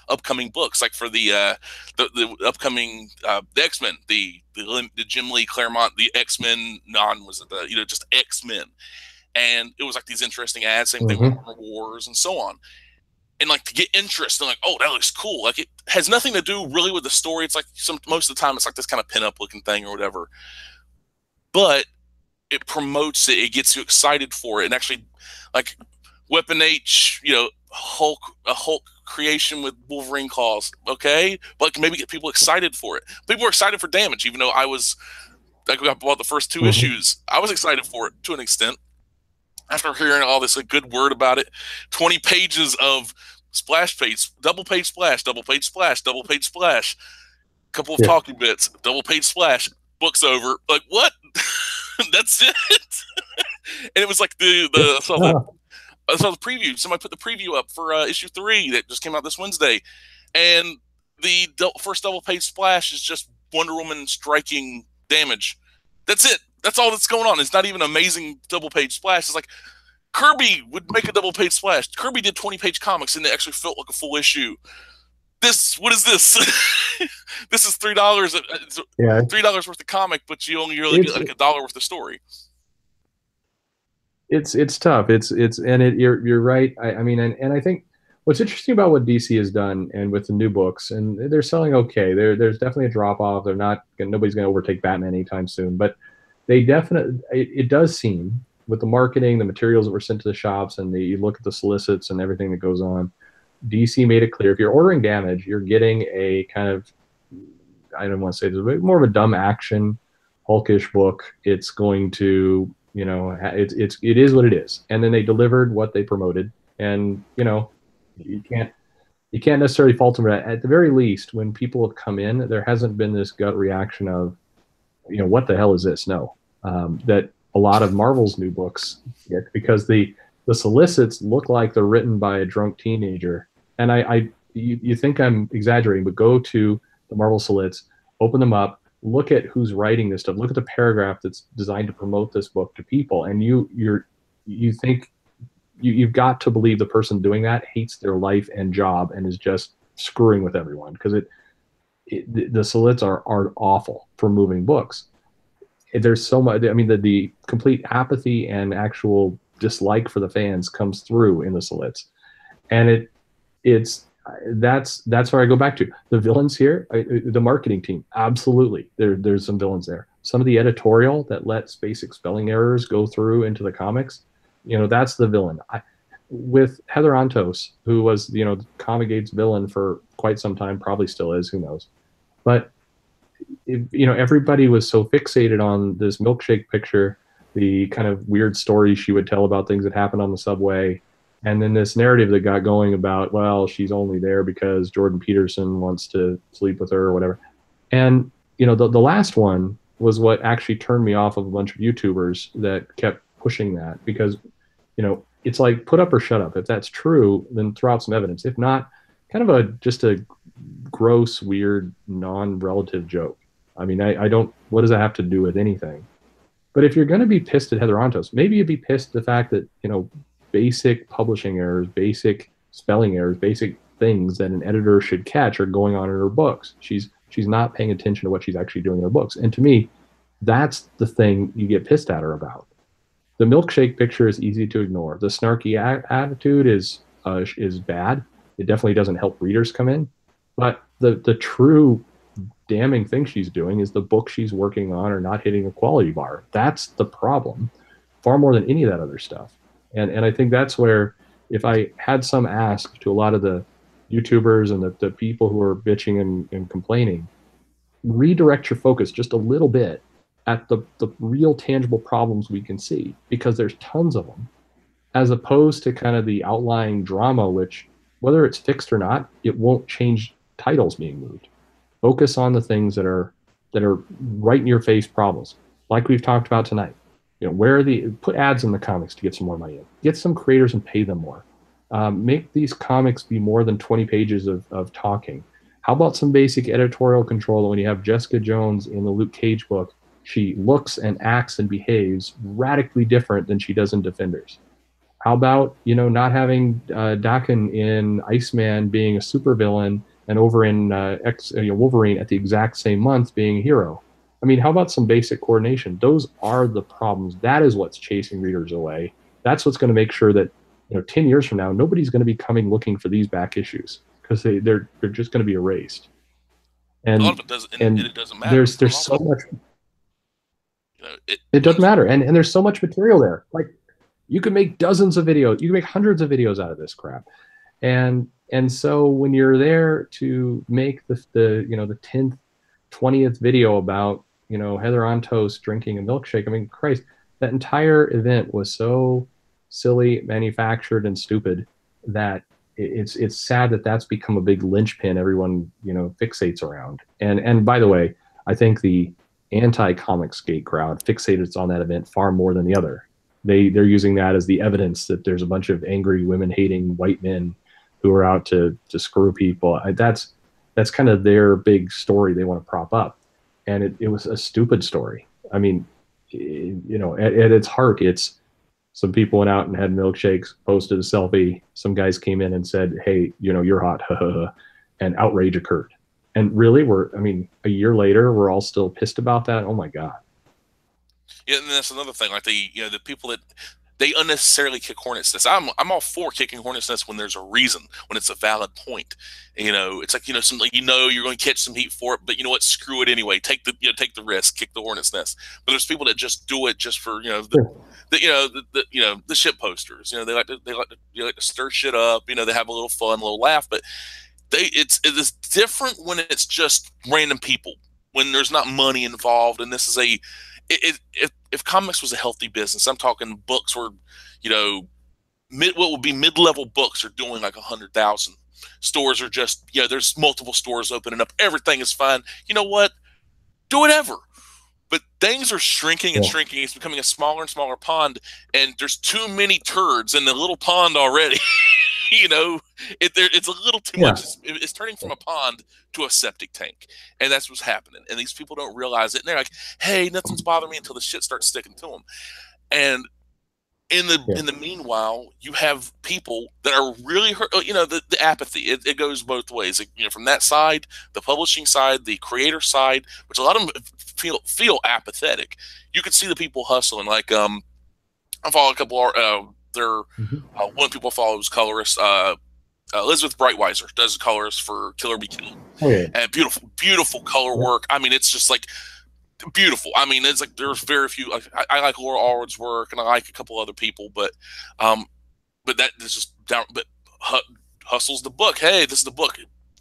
upcoming books, like for the upcoming the X-Men, the Jim Lee Claremont, the X-Men non was it the just X-Men, and it was like these interesting ads, same thing with Hmm. Armor Wars and so on. And like to get interest and like, oh, that looks cool. Like it has nothing to do really with the story. It's like most of the time it's like this kind of pinup looking thing or whatever. But it promotes it. It gets you excited for it, and actually, like Weapon H, a Hulk creation with Wolverine claws. Okay, but like maybe get people excited for it. People were excited for Damage, even though I bought the first two Hmm. issues. I was excited for it to an extent after hearing all this like good word about it. 20 pages of splash page, double page splash, double page splash, double page splash. Couple of Yeah. talking bits, double page splash. Book's over. Like what? That's it. And it was like Yeah. No. I saw the preview. Somebody put the preview up for issue 3 that just came out this Wednesday, and the first double page splash is just Wonder Woman striking Damage. That's it. That's all that's going on. It's not even an amazing double page splash. It's like Kirby would make a double page splash. Kirby did 20-page comics and it actually felt like a full issue. What is this? This is $3. It's Yeah. $3 worth of comic, but you only really get It's like $1 worth of story. it's tough. It's and it you're right. I mean, and I think what's interesting about what DC has done and with the new books, and they're selling okay. There's definitely a drop off. They're not nobody's going to overtake Batman anytime soon, but they definitely it does seem with the marketing, the materials that were sent to the shops, and you look at the solicits and everything that goes on. DC made it clear if you're ordering Damage, you're getting a kind of I don't want to say this, but more of a dumb action, hulkish book. It's going to, it is what it is. And then they delivered what they promoted, and you can't necessarily fault them for that. At the very least, when people have come in, there hasn't been this gut reaction of, what the hell is this? No, that a lot of Marvel's new books get because the solicits look like they're written by a drunk teenager. And you think I'm exaggerating, but go to the Marvel solicits, open them up, look at who's writing this stuff, look at the paragraph that's designed to promote this book to people, and you think you've got to believe the person doing that hates their life and job and is just screwing with everyone because the solicits are awful for moving books. There's so much. I mean, the complete apathy and actual dislike for the fans comes through in the solicits, and it's that's where I go back to the villains here. The marketing team, absolutely. There's some villains there. Some of the editorial that lets basic spelling errors go through into the comics, that's the villain. With Heather Antos, who was Comic-Gate's villain for quite some time, probably still is. Who knows? But everybody was so fixated on this milkshake picture, the kind of weird stories she would tell about things that happened on the subway, and then this narrative that got going about, well, she's only there because Jordan Peterson wants to sleep with her or whatever. And the last one was what actually turned me off of a bunch of YouTubers that kept pushing that because it's like put up or shut up. If that's true, then throw out some evidence. If not, kind of just a gross, weird, non-relative joke. I mean, I don't. What does that have to do with anything? But if you're going to be pissed at Heather Antos, maybe you'd be pissed at the fact that basic publishing errors, basic spelling errors, basic things that an editor should catch are going on in her books. She's not paying attention to what she's actually doing in her books. And to me, that's the thing you get pissed at her about. The milkshake picture is easy to ignore. The snarky attitude is bad. It definitely doesn't help readers come in. But the true damning thing she's doing is the book she's working on are not hitting a quality bar. That's the problem, far more than any of that other stuff. And I think that's where, if I had some ask to a lot of the YouTubers and the people who are bitching and complaining, redirect your focus just a little bit at the real tangible problems we can see, because there's tons of them, as opposed to kind of the outlying drama, which, whether it's fixed or not, it won't change titles being moved. Focus on the things that are right in your face problems, like we've talked about tonight. Where are the put ads in the comics to get some more money in, get some creators and pay them more. Make these comics be more than 20 pages of talking. How about some basic editorial control? When you have Jessica Jones in the Luke Cage book, she looks and acts and behaves radically different than she does in Defenders. How about, not having Dakin in Iceman being a supervillain, and over in Wolverine at the exact same month being a hero? I mean, how about some basic coordination? Those are the problems. That is what's chasing readers away. That's what's going to make sure that 10 years from now, nobody's going to be coming looking for these back issues, because they're just going to be erased. A lot And of it doesn't, and and it doesn't matter. there's so much. It When doesn't matter, and there's so much material there. Like, you can make dozens of videos, you can make hundreds of videos out of this crap. And so when you're there to make the 10th, 20th video about Heather on toast drinking a milkshake, I mean, Christ, that entire event was so silly, manufactured, and stupid that it's sad that that's become a big linchpin everyone fixates around. And by the way, I think the anti-comic skate crowd fixated on that event far more than the other. They're using that as the evidence that there's a bunch of angry women hating white men who are out to screw people. That's kind of their big story they want to prop up, and it was a stupid story. I mean, at its heart, it's some people went out and had milkshakes, posted a selfie. Some guys came in and said, "Hey, you're hot," and outrage occurred. And really, a year later, we're all still pissed about that. Oh my god. Yeah, and that's another thing. Like the people that they unnecessarily kick hornets' nests. I'm all for kicking hornets' nests when there's a reason, when it's a valid point. It's like something like, you're going to catch some heat for it, but you know what? Screw it anyway. Take the risk. Kick the hornet's nest. But there's people that just do it just for the shit posters. They like to stir shit up. They have a little fun, a little laugh, but it is different when it's just random people, when there's not money involved, and this is if comics was a healthy business, I'm talking books where, what would be mid-level books are doing like 100,000. Stores are just, there's multiple stores opening up. Everything is fine. You know what? Do whatever. But things are shrinking and Yeah. shrinking. It's becoming a smaller and smaller pond, and there's too many turds in the little pond already. It's a little too Yeah. much. It's turning from a pond to a septic tank, and that's what's happening. And these people don't realize it. And they're like, "Hey, nothing's bothering me," until the shit starts sticking to them. And Yeah. in the meanwhile, you have people that are really hurt. The apathy. It goes both ways. From that side, the publishing side, the creator side, which a lot of them feel apathetic. You can see the people hustling. Like I follow a couple. Mhm. One people follows colorist. Elizabeth Brightweiser does the colors for Killer Be Killed, Oh yeah. and beautiful, beautiful color Yeah. work. I mean, it's just like beautiful. I mean, it's like there's very few. Like, I like Laura Allred's work, and I like a couple other people, um, but that is just down. But hustles the book. Hey, this is the book.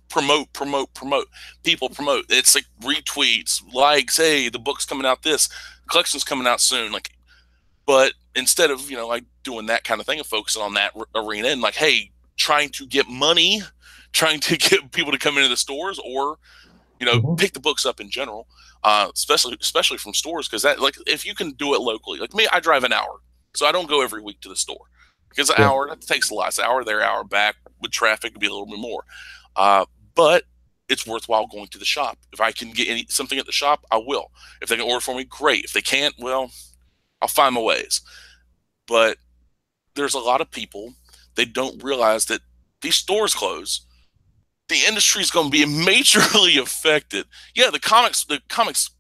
Promote, promote, promote. People promote. It's like retweets, likes. Hey, the book's coming out. This collection's coming out soon. Like, but instead of like doing that kind of thing and focusing on that arena and like, hey, trying to get money, trying to get people to come into the stores, or Mhm. pick the books up in general, especially from stores, because that, like, if you can do it locally, like me, I drive an hour, so I don't go every week to the store, because an Yeah. hour that takes a lot. It's an hour there, hour back. With traffic, it'd be a little bit more, but it's worthwhile going to the shop. If I can get something at the shop, I will. If they can order for me, great. If they can't, well, I'll find my ways. But there's a lot of people, they don't realize that these stores close. the industry is going to be majorly affected. Yeah, the comics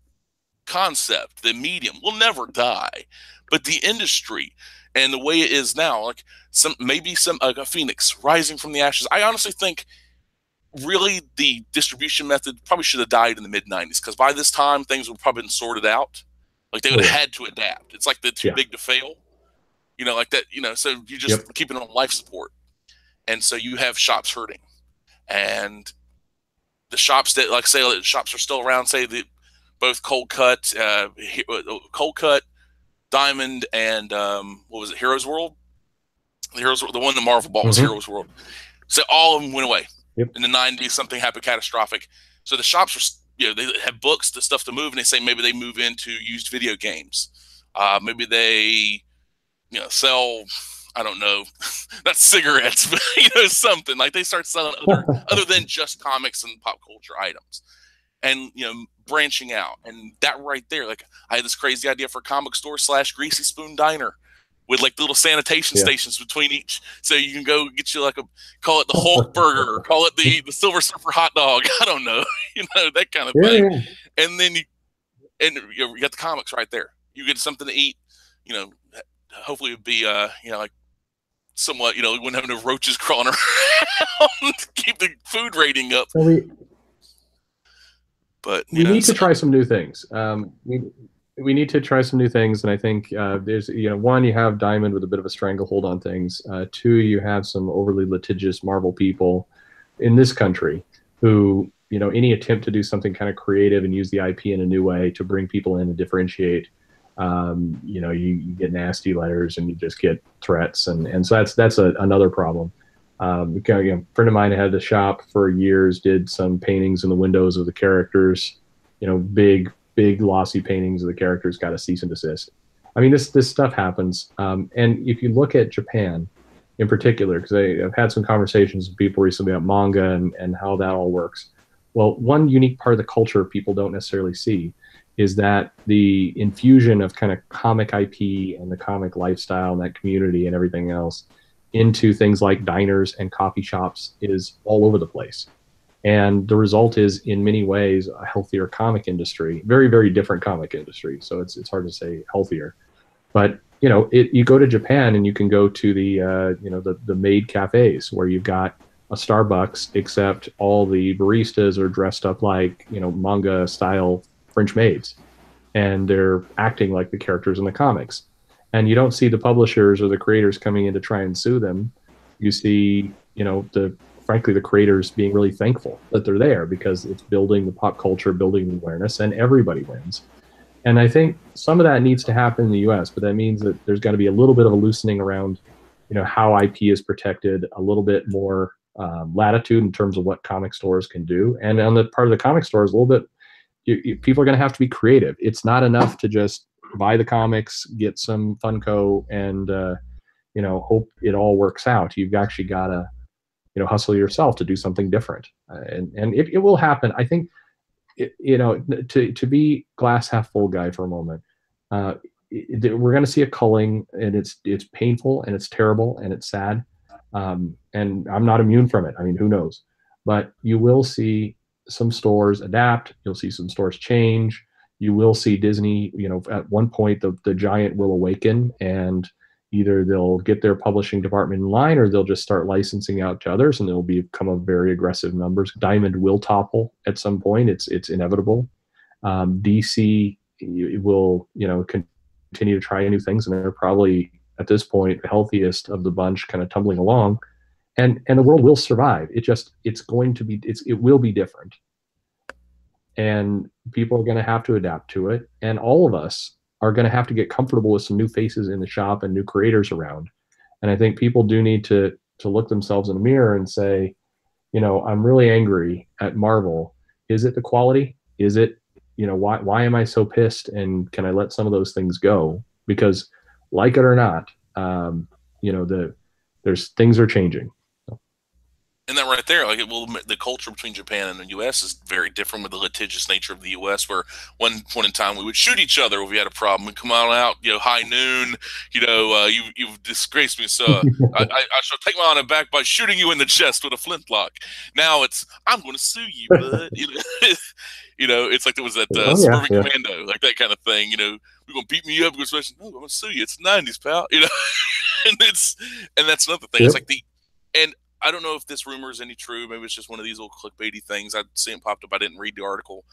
concept, the medium will never die, but the industry and the way it is now, like some like a phoenix rising from the ashes. I honestly think really the distribution method probably should have died in the mid '90s because by this time things would probably been sorted out. Like they would Oh have yeah. had to adapt. It's like the too Yeah. big to fail, like that. So you just Yep. keep it on life support, and so you have shops hurting, and the shops that like say that shops are still around, say that both Cold Cut, Diamond, and what was it, Heroes World? The one that Marvel bought was Hmm. Heroes World. So all of them went away Yep. in the '90s. Something happened catastrophic. So the shops are, they have books, the stuff to move, and they say maybe they move into used video games. Maybe they, sell. I don't know, not cigarettes, but something like they start selling other than just comics and pop culture items, and branching out. And that right there, like I had this crazy idea for a comic store slash greasy spoon diner with like little sanitation Yeah. stations between each, so you can go get you like call it the Hulk burger, or call it the Silver Surfer hot dog. I don't know, that kind of Yeah. thing. Yeah. And then you got the comics right there. You get something to eat. You know, hopefully it'd be like somewhat, we wouldn't have no roaches crawling around to keep the food rating up. So But we need to try some new things. We need to try some new things, and I think there's one, you have Diamond with a bit of a stranglehold on things. Two, you have some overly litigious Marvel people in this country who any attempt to do something kind of creative and use the IP in a new way to bring people in and differentiate. You get nasty letters and you just get threats, and so that's another problem. A friend of mine had a shop for years, did some paintings in the windows of the characters, big glossy paintings of the characters, got a cease and desist. I mean, this stuff happens. And if you look at Japan in particular, because I've had some conversations with people recently about manga and how that all works. Well, one unique part of the culture people don't necessarily see is that the infusion of kind of comic IP and the comic lifestyle and that community and everything else into things like diners and coffee shops is all over the place. And the result is, in many ways, a healthier comic industry, very, very different comic industry. So it's hard to say healthier. But, you go to Japan and you can go to the maid cafes where you've got a Starbucks, except all the baristas are dressed up like, manga style French maids, and they're acting like the characters in the comics. And you don't see the publishers or the creators coming in to try and sue them. You see, frankly, the creators being really thankful that they're there because it's building the pop culture, building the awareness, and everybody wins. And I think some of that needs to happen in the U.S., but that means that there's got to be a little bit of a loosening around, how IP is protected, a little bit more latitude in terms of what comic stores can do. And on the part of the comic stores, a little bit, people are going to have to be creative. It's not enough to just buy the comics, get some Funko, and hope it all works out. You've actually got to hustle yourself to do something different, and it will happen. I think to be glass half full guy for a moment. We're going to see a culling, and it's painful and it's terrible and it's sad, and I'm not immune from it. I mean, who knows? But you will see some stores adapt. You'll see some stores change. You will see Disney. At one point, the giant will awaken, and either they'll get their publishing department in line, or they'll just start licensing out to others, and it'll become a very aggressive numbers. Diamond will topple at some point. It's inevitable. DC will continue to try new things, and they're probably at this point the healthiest of the bunch, kind of tumbling along. And the world will survive. It will be different, and people are going to have to adapt to it, and all of us are going to have to get comfortable with some new faces in the shop and new creators around. And I think people do need to look themselves in the mirror and say, I'm really angry at Marvel. Is it the quality? Is it, why am I so pissed? And can I let some of those things go? Because, like it or not, there's things are changing. And that right there, like, well, the culture between Japan and the U.S. is very different with the litigious nature of the U.S. Where one point in time we would shoot each other if we had a problem. We come on out, high noon, you've disgraced me, so I shall take my honor back by shooting you in the chest with a flintlock. Now it's I'm going to sue you, bud. It's like there was that Oh yeah, suburban yeah. commando, like that kind of thing. We're gonna beat me up. No, I'm gonna sue you. It's the '90s, pal. And that's another thing. It's Yep. like and I don't know if this rumor is any true. Maybe it's just one of these little clickbaity things. I'd seen it popped up. I didn't read the article,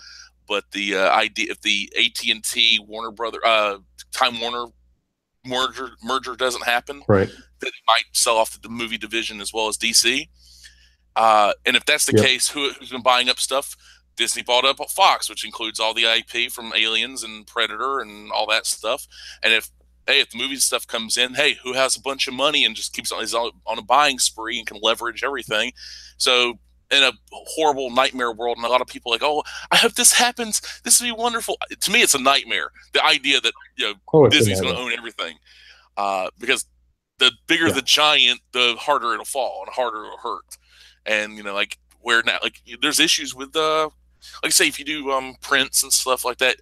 but the idea if the AT&T Warner Brother Time Warner merger doesn't happen, Right. that it might sell off the movie division as well as DC. And if that's the Yep. case, who's been buying up stuff? Disney bought up Fox, which includes all the IP from Aliens and Predator and all that stuff. And if the movie stuff comes in, hey, who has a bunch of money and just keeps is on a buying spree and can leverage everything? So in a horrible nightmare world, and a lot of people are like, oh, I hope this happens. This would be wonderful. To me, it's a nightmare. The idea that Oh, it's a Disney's going to nightmare. own everything, because the bigger Yeah. the giant, the harder it'll fall and harder it'll hurt. And like where now, like there's issues with like say if you do prints and stuff like that,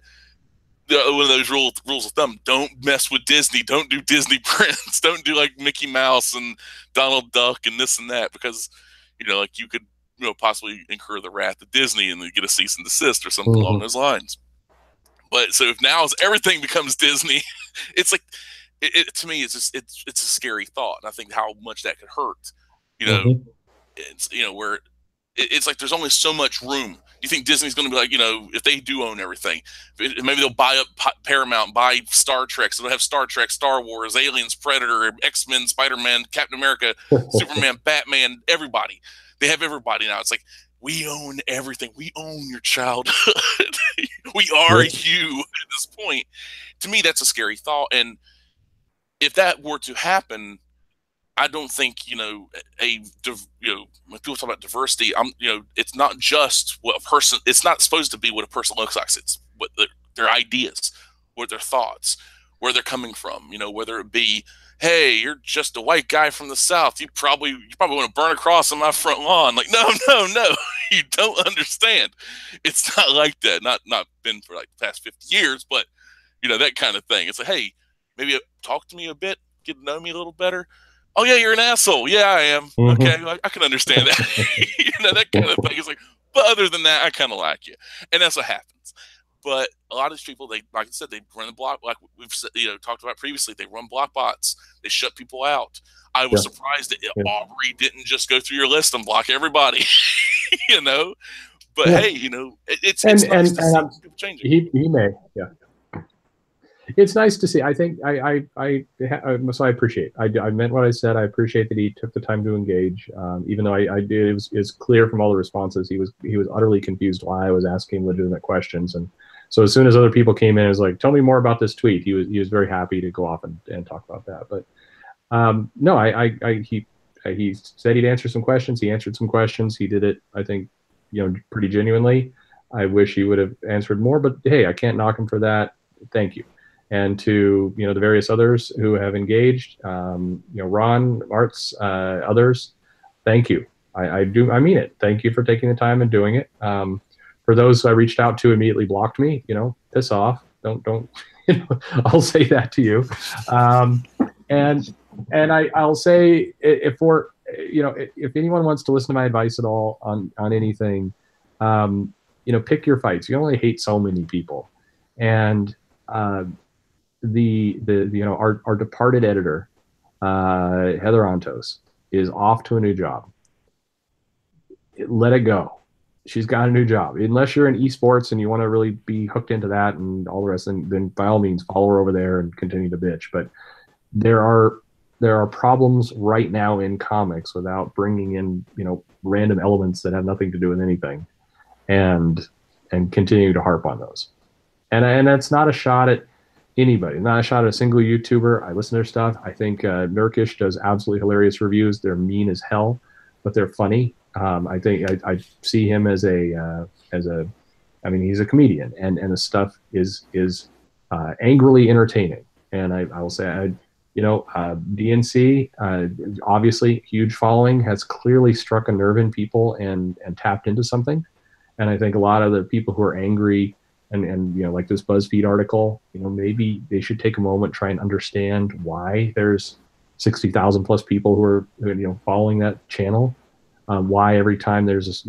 one of those rules of thumb: don't mess with Disney. Don't do Disney prints. Don't do like Mickey Mouse and Donald Duck and this and that, because like you could possibly incur the wrath of Disney and then get a cease and desist or something along Hmm. those lines. But so if now everything becomes Disney, it's like to me it's a scary thought, and I think how much that could hurt. You know, Hmm. it's where it's like there's only so much room. Do you think Disney's going to be like, if they do own everything, maybe they'll buy up Paramount, buy Star Trek, so they'll have Star Trek, Star Wars, Aliens, Predator, X-Men, Spider-Man, Captain America, Superman, Batman, everybody. They have everybody now. It's like, we own everything. We own your childhood. We are Yep. you at this point. To me, that's a scary thought. And if that were to happen, I don't think when people talk about diversity, it's not just what a person. It's not supposed to be what a person looks like. It's what their ideas, what their thoughts, where they're coming from. Whether it be, hey, you're just a white guy from the South. You probably want to burn a cross on my front lawn. Like, no, no, no, you don't understand. It's not like that. Not been for like the past 50 years, but that kind of thing. It's like, hey, maybe talk to me a bit, get to know me a little better. Oh yeah, you're an asshole. Yeah, I am. Okay, Hmm. I can understand that. That kind of thing. It's like, but other than that, I kind of like you, and that's what happens. But a lot of these people, they like I said, they run the block like we've talked about previously. They run block bots. They shut people out. I was Yeah. surprised that Yeah. Aubrey didn't just go through your list and block everybody. you know, but Yeah. hey, And it's nice and to and see people changing. he may. Yeah. It's nice to see. I think so I appreciate. I meant what I said. I appreciate that he took the time to engage. Even though I did, it was clear from all the responses he was utterly confused why I was asking legitimate questions. And so as soon as other people came in, it was like, tell me more about this tweet. He was very happy to go off and talk about that. But no, he said he'd answer some questions. He answered some questions. He did it, I think, pretty genuinely. I wish he would have answered more, but hey, I can't knock him for that. Thank you. And to the various others who have engaged, Ron, Martz, others, thank you. I mean it. Thank you for taking the time and doing it. For those I reached out to immediately blocked me. Piss off. Don't. I'll say that to you. And I'll say if anyone wants to listen to my advice at all on anything, pick your fights. You only hate so many people, and our departed editor, Heather Antos, is off to a new job. Let it go. She's got a new job. Unless you're in esports and you want to really be hooked into that and all the rest, then by all means follow her over there and continue to bitch. But there are problems right now in comics without bringing in random elements that have nothing to do with anything, and continue to harp on those. And that's not a shot at anybody, not a shot at a single YouTuber. I listen to their stuff. I think Nurkish does absolutely hilarious reviews. They're mean as hell, but they're funny. I think I see him as I mean, he's a comedian, and the stuff is angrily entertaining. And I will say DNC, obviously huge following, has clearly struck a nerve in people and tapped into something. And I think a lot of the people who are angry and like this BuzzFeed article, maybe they should take a moment, try and understand why there's 60,000 plus people who are following that channel. Why every time there's this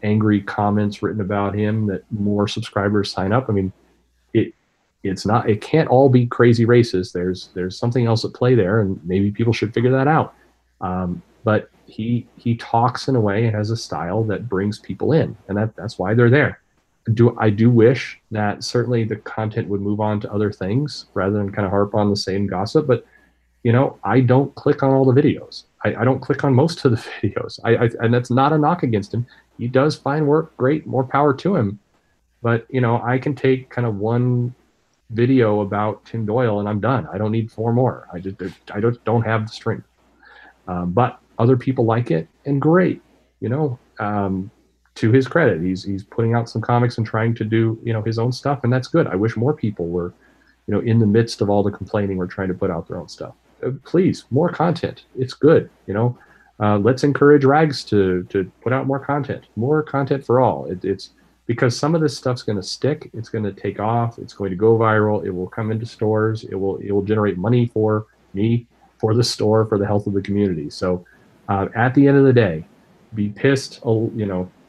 angry comments written about him that more subscribers sign up. I mean, it it can't all be crazy racist. There's something else at play there, and maybe people should figure that out. But he talks in a way and has a style that brings people in, and that's why they're there. I do wish that certainly the content would move on to other things rather than kind of harp on the same gossip. But I don't click on all the videos. I don't click on most of the videos. And that's not a knock against him. He does fine work, great, more power to him. But I can take kind of one video about Tim Doyle and I'm done. I don't need four more. I don't have the strength. But other people like it, and great. To his credit, he's putting out some comics and trying to do his own stuff, and that's good. I wish more people were in the midst of all the complaining, we're trying to put out their own stuff. Please, more content. It's good. Let's encourage Rags to put out more content for all. It's because some of this stuff's going to stick. It's going to take off. It's going to go viral. It will come into stores. It will generate money for me, for the store, for the health of the community. So at the end of the day, be pissed,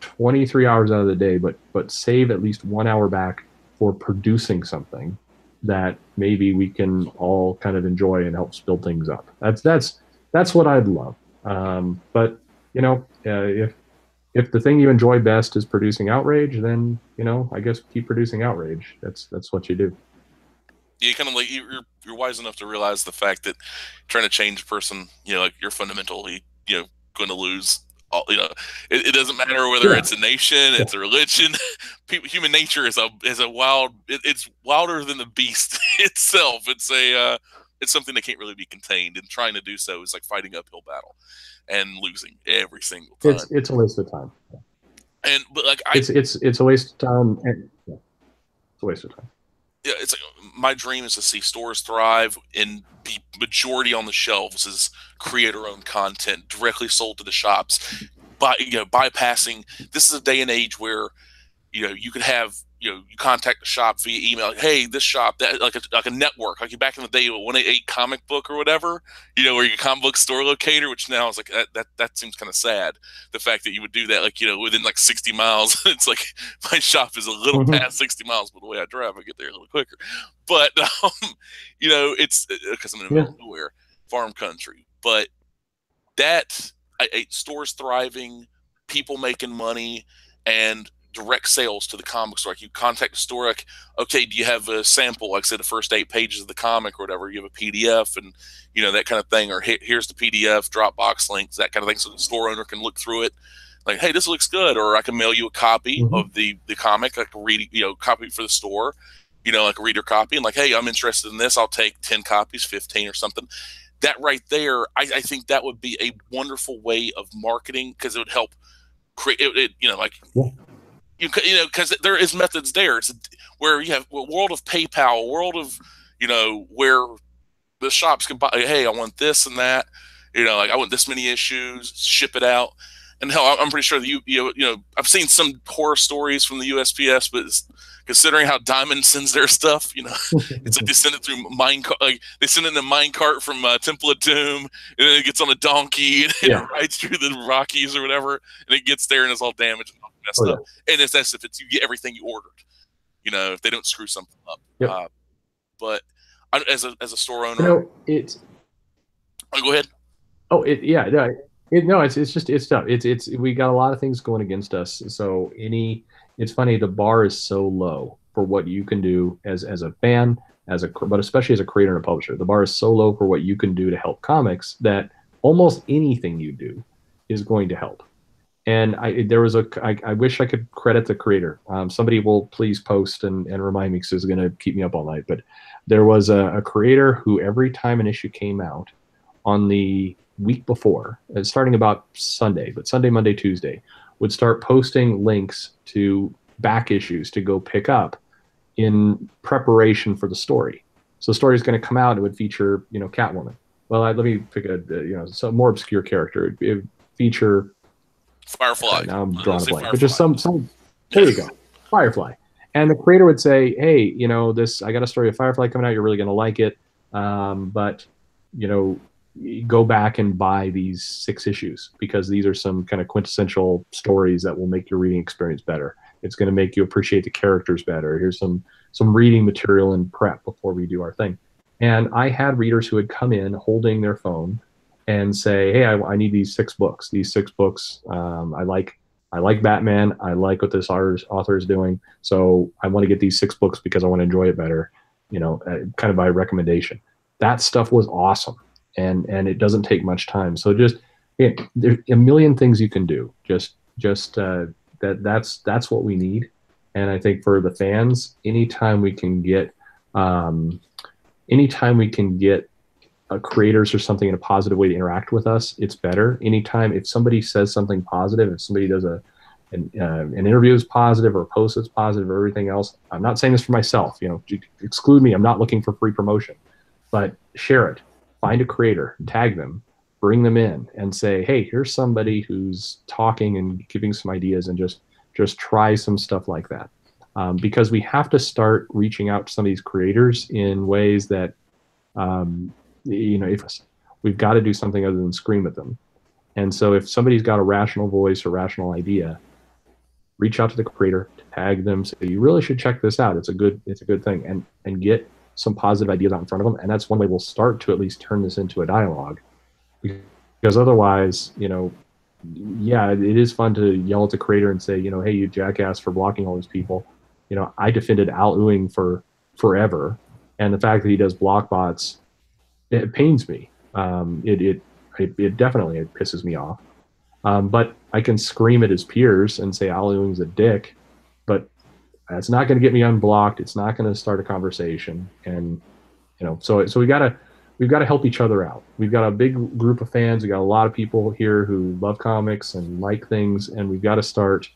23 hours out of the day, but save at least 1 hour back for producing something that maybe we can all kind of enjoy and help build things up. That's what I'd love. But if the thing you enjoy best is producing outrage, then I guess keep producing outrage. That's what you do. You kind of like you're wise enough to realize the fact that trying to change a person, like you're fundamentally, going to lose. It doesn't matter whether Yeah. it's a nation, it's a religion. Human nature is a wild. It's wilder than the beast itself. It's something that can't really be contained, and trying to do so is like fighting uphill battle and losing every single time. It's a waste of time. But like it's a waste of time. Yeah, it's a waste of time. Yeah, it's like my dream is to see stores thrive and be majority on the shelves as creator-owned content directly sold to the shops. By bypassing, this is a day and age where you could have you contact the shop via email. Like, hey, this shop, that like a network, like back in the day, 188 Comic Book or whatever. Where your comic book store locator, which now is like that seems kind of sad. The fact that you would do that, like within like 60 miles. It's like my shop is a little past 60 miles, but the way I drive, I get there a little quicker. But it's because I'm in the middle of nowhere, farm country. But that stores thriving, people making money, and direct sales to the comic store. Like you contact the store, like, okay, do you have a sample? Like I said, the first 8 pages of the comic or whatever. You have a PDF and that kind of thing. Or here's the PDF, Dropbox links, that kind of thing, so the store owner can look through it. Like, hey, this looks good. Or I can mail you a copy of the comic, like a read, copy for the store. Like a reader copy, and like, hey, I'm interested in this. I'll take 10 copies, 15 or something. That right there, I think that would be a wonderful way of marketing, because it would help create it. Because there is methods there. It's where you have a world of PayPal, a world of where the shops can buy. Hey, I want this and that. Like I want this many issues. Ship it out. And hell, I'm pretty sure that I've seen some horror stories from the USPS, but considering how Diamond sends their stuff, it's like they send it through like they send it in a minecart from Temple of Doom, and then it gets on a donkey and it rides through the Rockies or whatever, and it gets there and it's all damaged and all messed up. And it's as if you get everything you ordered, if they don't screw something up. Yep. But as a store owner, it's. Oh, go ahead. Oh, it's tough. We got a lot of things going against us. So it's funny. The bar is so low for what you can do as a fan, but especially as a creator and a publisher. The bar is so low for what you can do to help comics that almost anything you do is going to help. And I wish I could credit the creator. Somebody will please post and remind me, because it's going to keep me up all night. But there was a creator who every time an issue came out on the week before, starting about Sunday, but Sunday, Monday, Tuesday, would start posting links to back issues to go pick up in preparation for the story. So the story is going to come out and it would feature, Catwoman. Well, let me pick a, some more obscure character. It would feature, Firefly. now I'm drawing Let's a say blank, but just Firefly. some, there Yeah. you go, Firefly. And the creator would say, hey, I got a story of Firefly coming out. You're really going to like it. But, you know, go back and buy these 6 issues because these are some kind of quintessential stories that will make your reading experience better. It's going to make you appreciate the characters better. Here's some reading material and prep before we do our thing. And I had readers who would come in holding their phone and say, "Hey, I need these 6 books. These 6 books, I like Batman. I like what this author is doing. So I want to get these 6 books because I want to enjoy it better. Kind of by recommendation." That stuff was awesome, and it doesn't take much time. So just there's a million things you can do. Just that's what we need. And I think for the fans, um, anytime we can get creators or something in a positive way to interact with us, it's better. Anytime if somebody says something positive, if somebody does an interview is positive or a post is positive or everything else, I'm not saying this for myself. Exclude me. I'm not looking for free promotion, but share it. Find a creator, tag them, bring them in, and say, hey, here's somebody who's talking and giving some ideas, and just try some stuff like that. Because we have to start reaching out to some of these creators in ways that um, if we've got to do something other than scream at them. And so if somebody's got a rational voice or rational idea, reach out to the creator, tag them, say you really should check this out. It's a good thing, and get some positive ideas out in front of them. And that's one way we'll start to at least turn this into a dialogue. Because otherwise, yeah, it is fun to yell at the creator and say, hey, you jackass for blocking all these people. I defended Al Ewing for forever, and the fact that he does block bots, it pains me. It definitely it pisses me off. But I can scream at his peers and say Al Ewing's a dick, but it's not going to get me unblocked. It's not going to start a conversation, and so we've got to help each other out. We've got a big group of fans. We got a lot of people here who love comics and like things, and we've got to start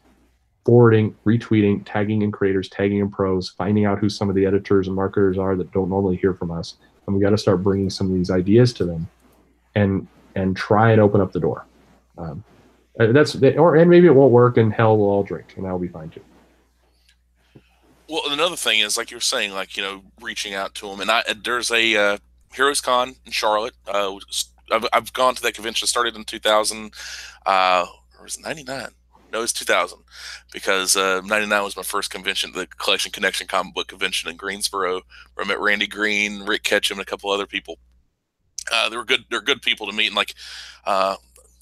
forwarding, retweeting, tagging in creators, tagging in pros, finding out who some of the editors and marketers are that don't normally hear from us, and we got to start bringing some of these ideas to them, and try and open up the door. Um, and maybe it won't work, and hell will all drink, and that'll be fine too. Well, another thing is like you're saying, like reaching out to them, and there's a Heroes Con in Charlotte. I've gone to that convention. It started in 2000, or was it 99? No, it's 2000, because 99 was my first convention, the Collection Connection comic book convention in Greensboro, where I met Randy Green, Rick Ketchum, and a couple other people. They were good. They're good people to meet, and like, uh,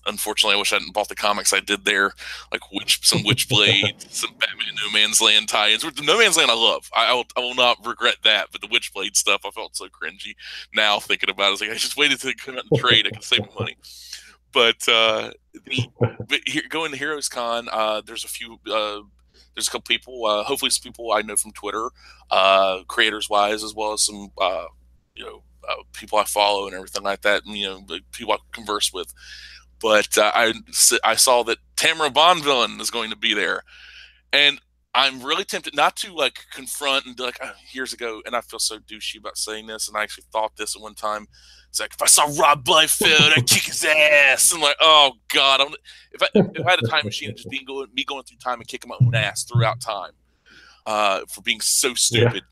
unfortunately, I wish I hadn't bought the comics I did there, like some Witchblade, some Batman No Man's Land tie-ins. The No Man's Land I love. I will not regret that, but the Witchblade stuff I felt so cringy. Now thinking about it, I was like, I just waited to come out and trade. I could save money. But going to Heroes Con, there's a few. There's a couple people. Hopefully, some people I know from Twitter, creators wise, as well as some people I follow and everything like that, and people I converse with. But I saw that Tamara Bonvillain is going to be there, and I'm really tempted not to like confront and be like, oh, years ago, and I feel so douchey about saying this, and I actually thought this at one time. It's like, if I saw Rob Liefeld, I'd kick his ass. I'm like, oh god, if I had a time machine, it'd just be me going through time and kicking my own ass throughout time for being so Yeah. stupid.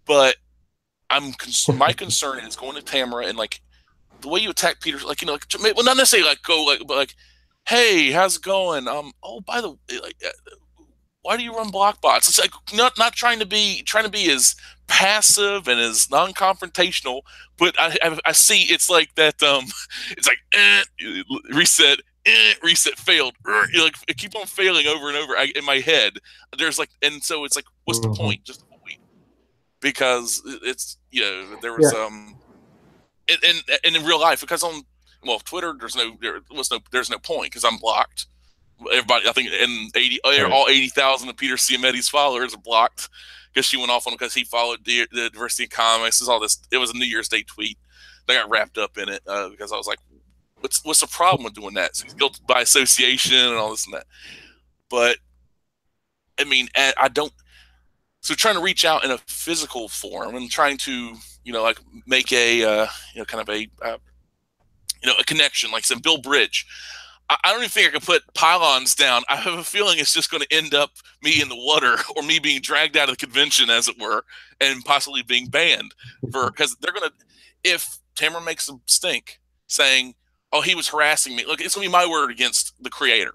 But my concern is going to Tamara and like the way you attack Peter, like well, not necessarily like go like, but like, hey, how's it going? Oh, by the way, like, why do you run block bots? It's like not trying to be as passive and as non-confrontational, but I see it's like that. It's like reset. Reset failed. Like it keep on failing over and over in my head. There's like, and so it's like, what's the Mm-hmm. point? Just avoid, because it's there was Yeah. and in real life, because on Twitter there's no point because I'm blocked. Everybody, I think, in Right. all 80,000 of Peter Ciametti's followers are blocked because she went off on him because he followed the diversity in comics. Is all this? It was a New Year's Day tweet. They got wrapped up in it because I was like, what's the problem with doing that? So he's guilty by association and all this and that. But I mean, I don't. So trying to reach out in a physical form and trying to like make a kind of a a connection, like some Bill Bridge. I don't even think I can put pylons down. I have a feeling it's just going to end up me in the water or me being dragged out of the convention, as it were, and possibly being banned for because they're going to. If Tamara makes a stink saying, "Oh, he was harassing me," look, it's going to be my word against the creator,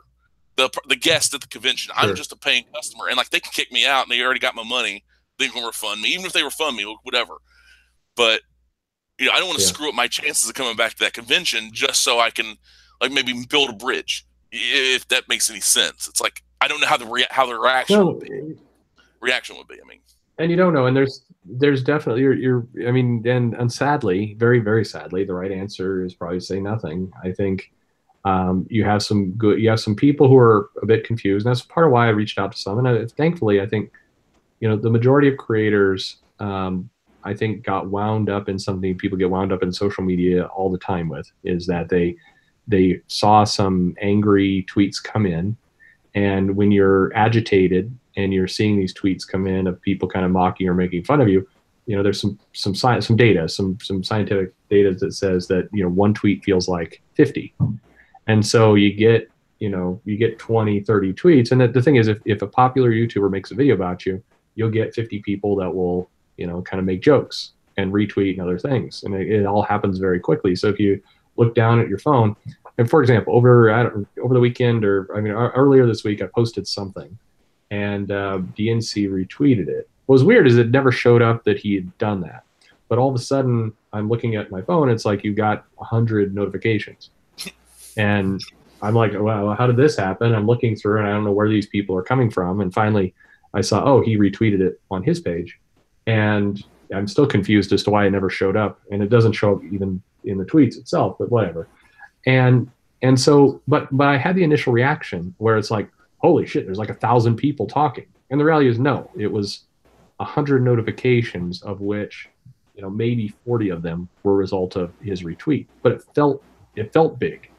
the guest at the convention. I'm Sure. just a paying customer, and like they can kick me out, and they already got my money. They can refund me, even if they refund me, whatever. But I don't want to Yeah. screw up my chances of coming back to that convention just so I can like maybe build a bridge, if that makes any sense. It's like I don't know how how the reaction would No, be. Reaction would be. I mean, and you don't know, and there's definitely you're I mean, and sadly, very sadly, the right answer is probably say nothing. I think you have some people who are a bit confused, and that's part of why I reached out to some. And thankfully, I think the majority of creators, I think, got wound up in something people get wound up in social media all the time with, is that they saw some angry tweets come in, and when you're agitated and you're seeing these tweets come in of people kind of mocking or making fun of you, there's some science, some data, some scientific data that says that one tweet feels like 50. And so you get 20, 30 tweets. And the thing is, if a popular YouTuber makes a video about you, you'll get 50 people that will, kind of make jokes and retweet and other things. And it all happens very quickly. So if you look down at your phone, and for example, over the weekend, or I mean, earlier this week, I posted something, and DNC retweeted it. What was weird is it never showed up that he had done that. But all of a sudden, I'm looking at my phone. It's like you got 100 notifications. And I'm like, well, how did this happen? I'm looking through and I don't know where these people are coming from. And finally, I saw, oh, he retweeted it on his page. And I'm still confused as to why it never showed up. And it doesn't show up even in the tweets itself, but whatever. And so, but I had the initial reaction where it's like, holy shit, there's like 1,000 people talking. And the reality is, no, it was 100 notifications, of which maybe 40 of them were a result of his retweet. But it felt big.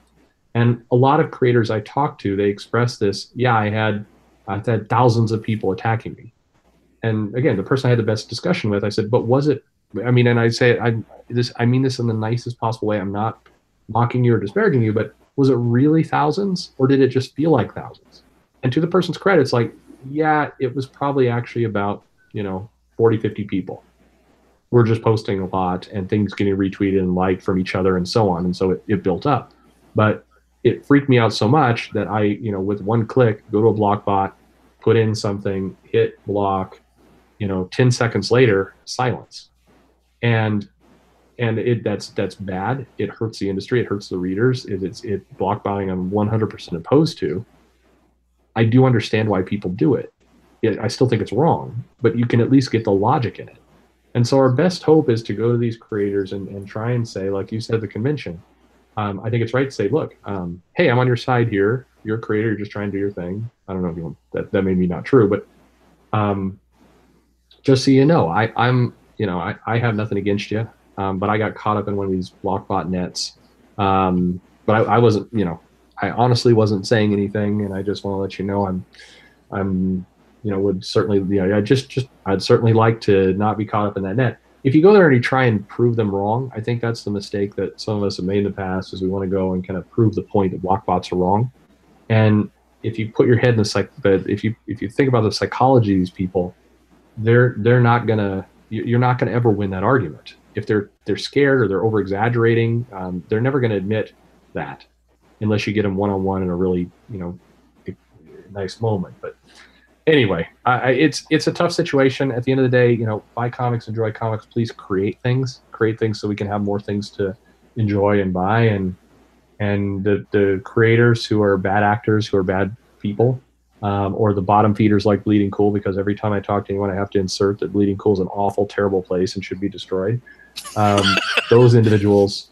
And a lot of creators I talked to, they expressed this. Yeah, I've had thousands of people attacking me. And again, the person I had the best discussion with, I said, but was it? I mean, and I say, I mean this in the nicest possible way. I'm not mocking you or disparaging you, but was it really thousands, or did it just feel like thousands? And to the person's credit, it's like, yeah, it was probably actually about 40, 50 people. We're just posting a lot and things getting retweeted and liked from each other and so on. And so it built up. But it freaked me out so much that with one click, go to a block bot, put in something, hit block, 10 seconds later, silence. And that's bad. It hurts the industry. It hurts the readers. It's block botting I'm 100% opposed to. I do understand why people do it. I still think it's wrong, but you can at least get the logic in it. And so our best hope is to go to these creators and try and say, like you said, the convention. I think it's right to say, look, hey, I'm on your side here. You're a creator. You're just trying to do your thing. I don't know if you want that may be not true, but um, just so you know, I have nothing against you, but I got caught up in one of these blockbot nets. But I wasn't, I honestly wasn't saying anything, and I just want to let you know I'm would certainly, I'd certainly like to not be caught up in that net. If you go there and you try and prove them wrong, I think that's the mistake that some of us have made in the past, is we want to go and kind of prove the point that block bots are wrong. And if you put your head in the but if you think about the psychology of these people, they're not gonna you're not gonna ever win that argument. If they're scared or they're over exaggerating, they're never gonna admit that unless you get them one on one in a really nice moment. But anyway, it's a tough situation. At the end of the day, buy comics, enjoy comics. Please create things so we can have more things to enjoy and buy. And the creators who are bad actors, who are bad people, or the bottom feeders like Bleeding Cool, because every time I talk to anyone, I have to insert that Bleeding Cool is an awful, terrible place and should be destroyed. Those individuals.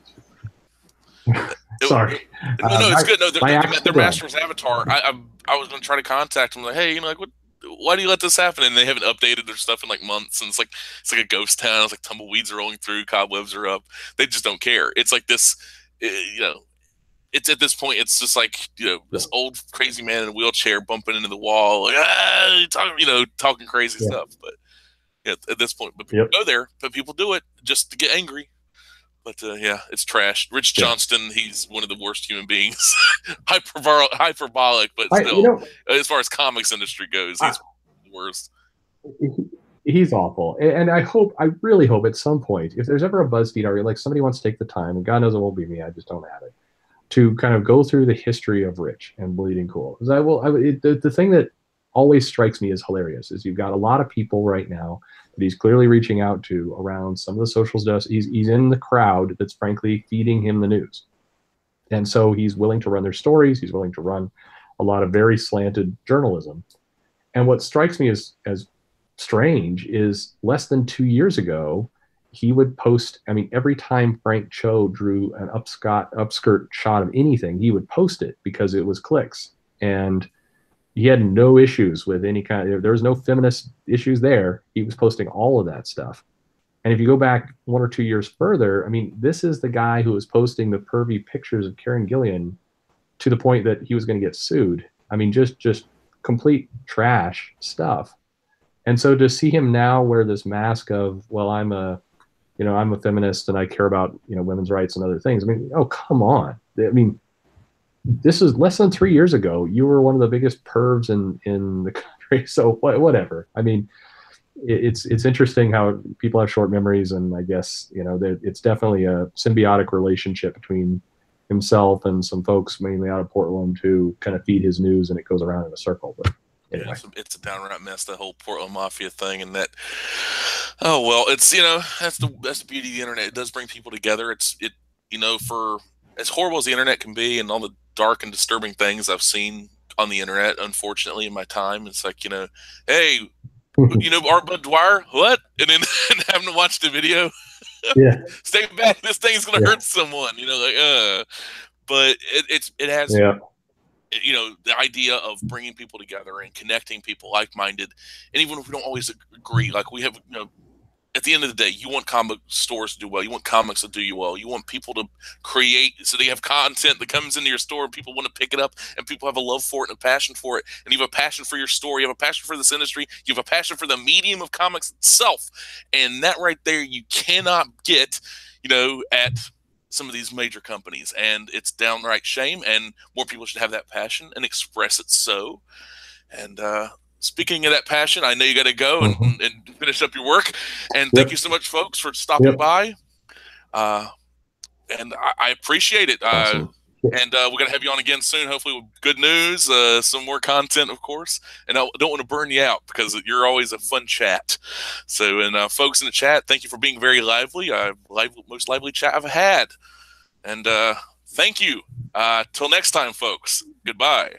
Sorry. No, it's good. No, their Go ahead. master's avatar. I was going to try to contact them. Like, hey, like what? Why do you let this happen? And they haven't updated their stuff in like months. And it's like a ghost town. It's like tumbleweeds are rolling through, cobwebs are up. They just don't care. It's like this, It's at this point. It's just like Yeah. this old crazy man in a wheelchair bumping into the wall, like talking crazy Yeah. stuff. But at this point. But people Yep. go there, but people do it just to get angry. But yeah, it's trash. Rich Yeah. Johnston, he's one of the worst human beings. Hyperbolic, but I, you still, know, as far as comics industry goes, I, he's the worst. he's awful. And I really hope at some point, if there's ever a BuzzFeed article, like somebody wants to take the time, and God knows it won't be me, I just don't have it, to kind of go through the history of Rich and Bleeding Cool. Because the thing that always strikes me as hilarious is you've got a lot of people right now that he's clearly reaching out to around some of the social stuff. He's in the crowd that's frankly feeding him the news. And so he's willing to run their stories. He's willing to run a lot of very slanted journalism. And what strikes me as strange is less than 2 years ago, he would post. I mean, every time Frank Cho drew an upskirt shot of anything, he would post it because it was clicks. And he had no issues with any kind of, there was no feminist issues there. He was posting all of that stuff. And if you go back 1 or 2 years further, I mean, this is the guy who was posting the pervy pictures of Karen Gillian to the point that he was going to get sued. I mean, just complete trash stuff. And so to see him now wear this mask of, well, I'm a feminist and I care about, women's rights and other things. I mean, oh, come on. I mean, this is less than 3 years ago. You were one of the biggest pervs in the country. So whatever. I mean, it's interesting how people have short memories, and I guess it's definitely a symbiotic relationship between himself and some folks mainly out of Portland who kind of feed his news, and it goes around in a circle. But Yeah, anyway, it's a downright mess, the whole Portland Mafia thing, and that. Oh well, it's that's the beauty of the internet. It does bring people together. For as horrible as the internet can be, and all the dark and disturbing things I've seen on the internet, unfortunately, in my time, it's like hey, Art Bud Dwyer, what? And then and having to watch the video, yeah, stay back. This thing's gonna yeah, hurt someone, But it has yeah. the idea of bringing people together and connecting people like-minded, and even if we don't always agree, like we have, at the end of the day, you want comic stores to do well. You want comics to do you well. You want people to create so they have content that comes into your store and people want to pick it up and people have a love for it and a passion for it. And you have a passion for your story. You have a passion for this industry. You have a passion for the medium of comics itself. And that right there, you cannot get, at some of these major companies. And it's downright shame. And more people should have that passion and express it so. And, speaking of that passion, I know you got to go Mm-hmm. and finish up your work. And thank you Yep, so much, folks, for stopping yep. by. Uh, and I appreciate it. Awesome. And we're going to have you on again soon, hopefully with good news, some more content, of course. And I don't want to burn you out because you're always a fun chat. So, and folks in the chat, thank you for being very lively. Most lively chat I've had. And thank you. Till next time, folks. Goodbye.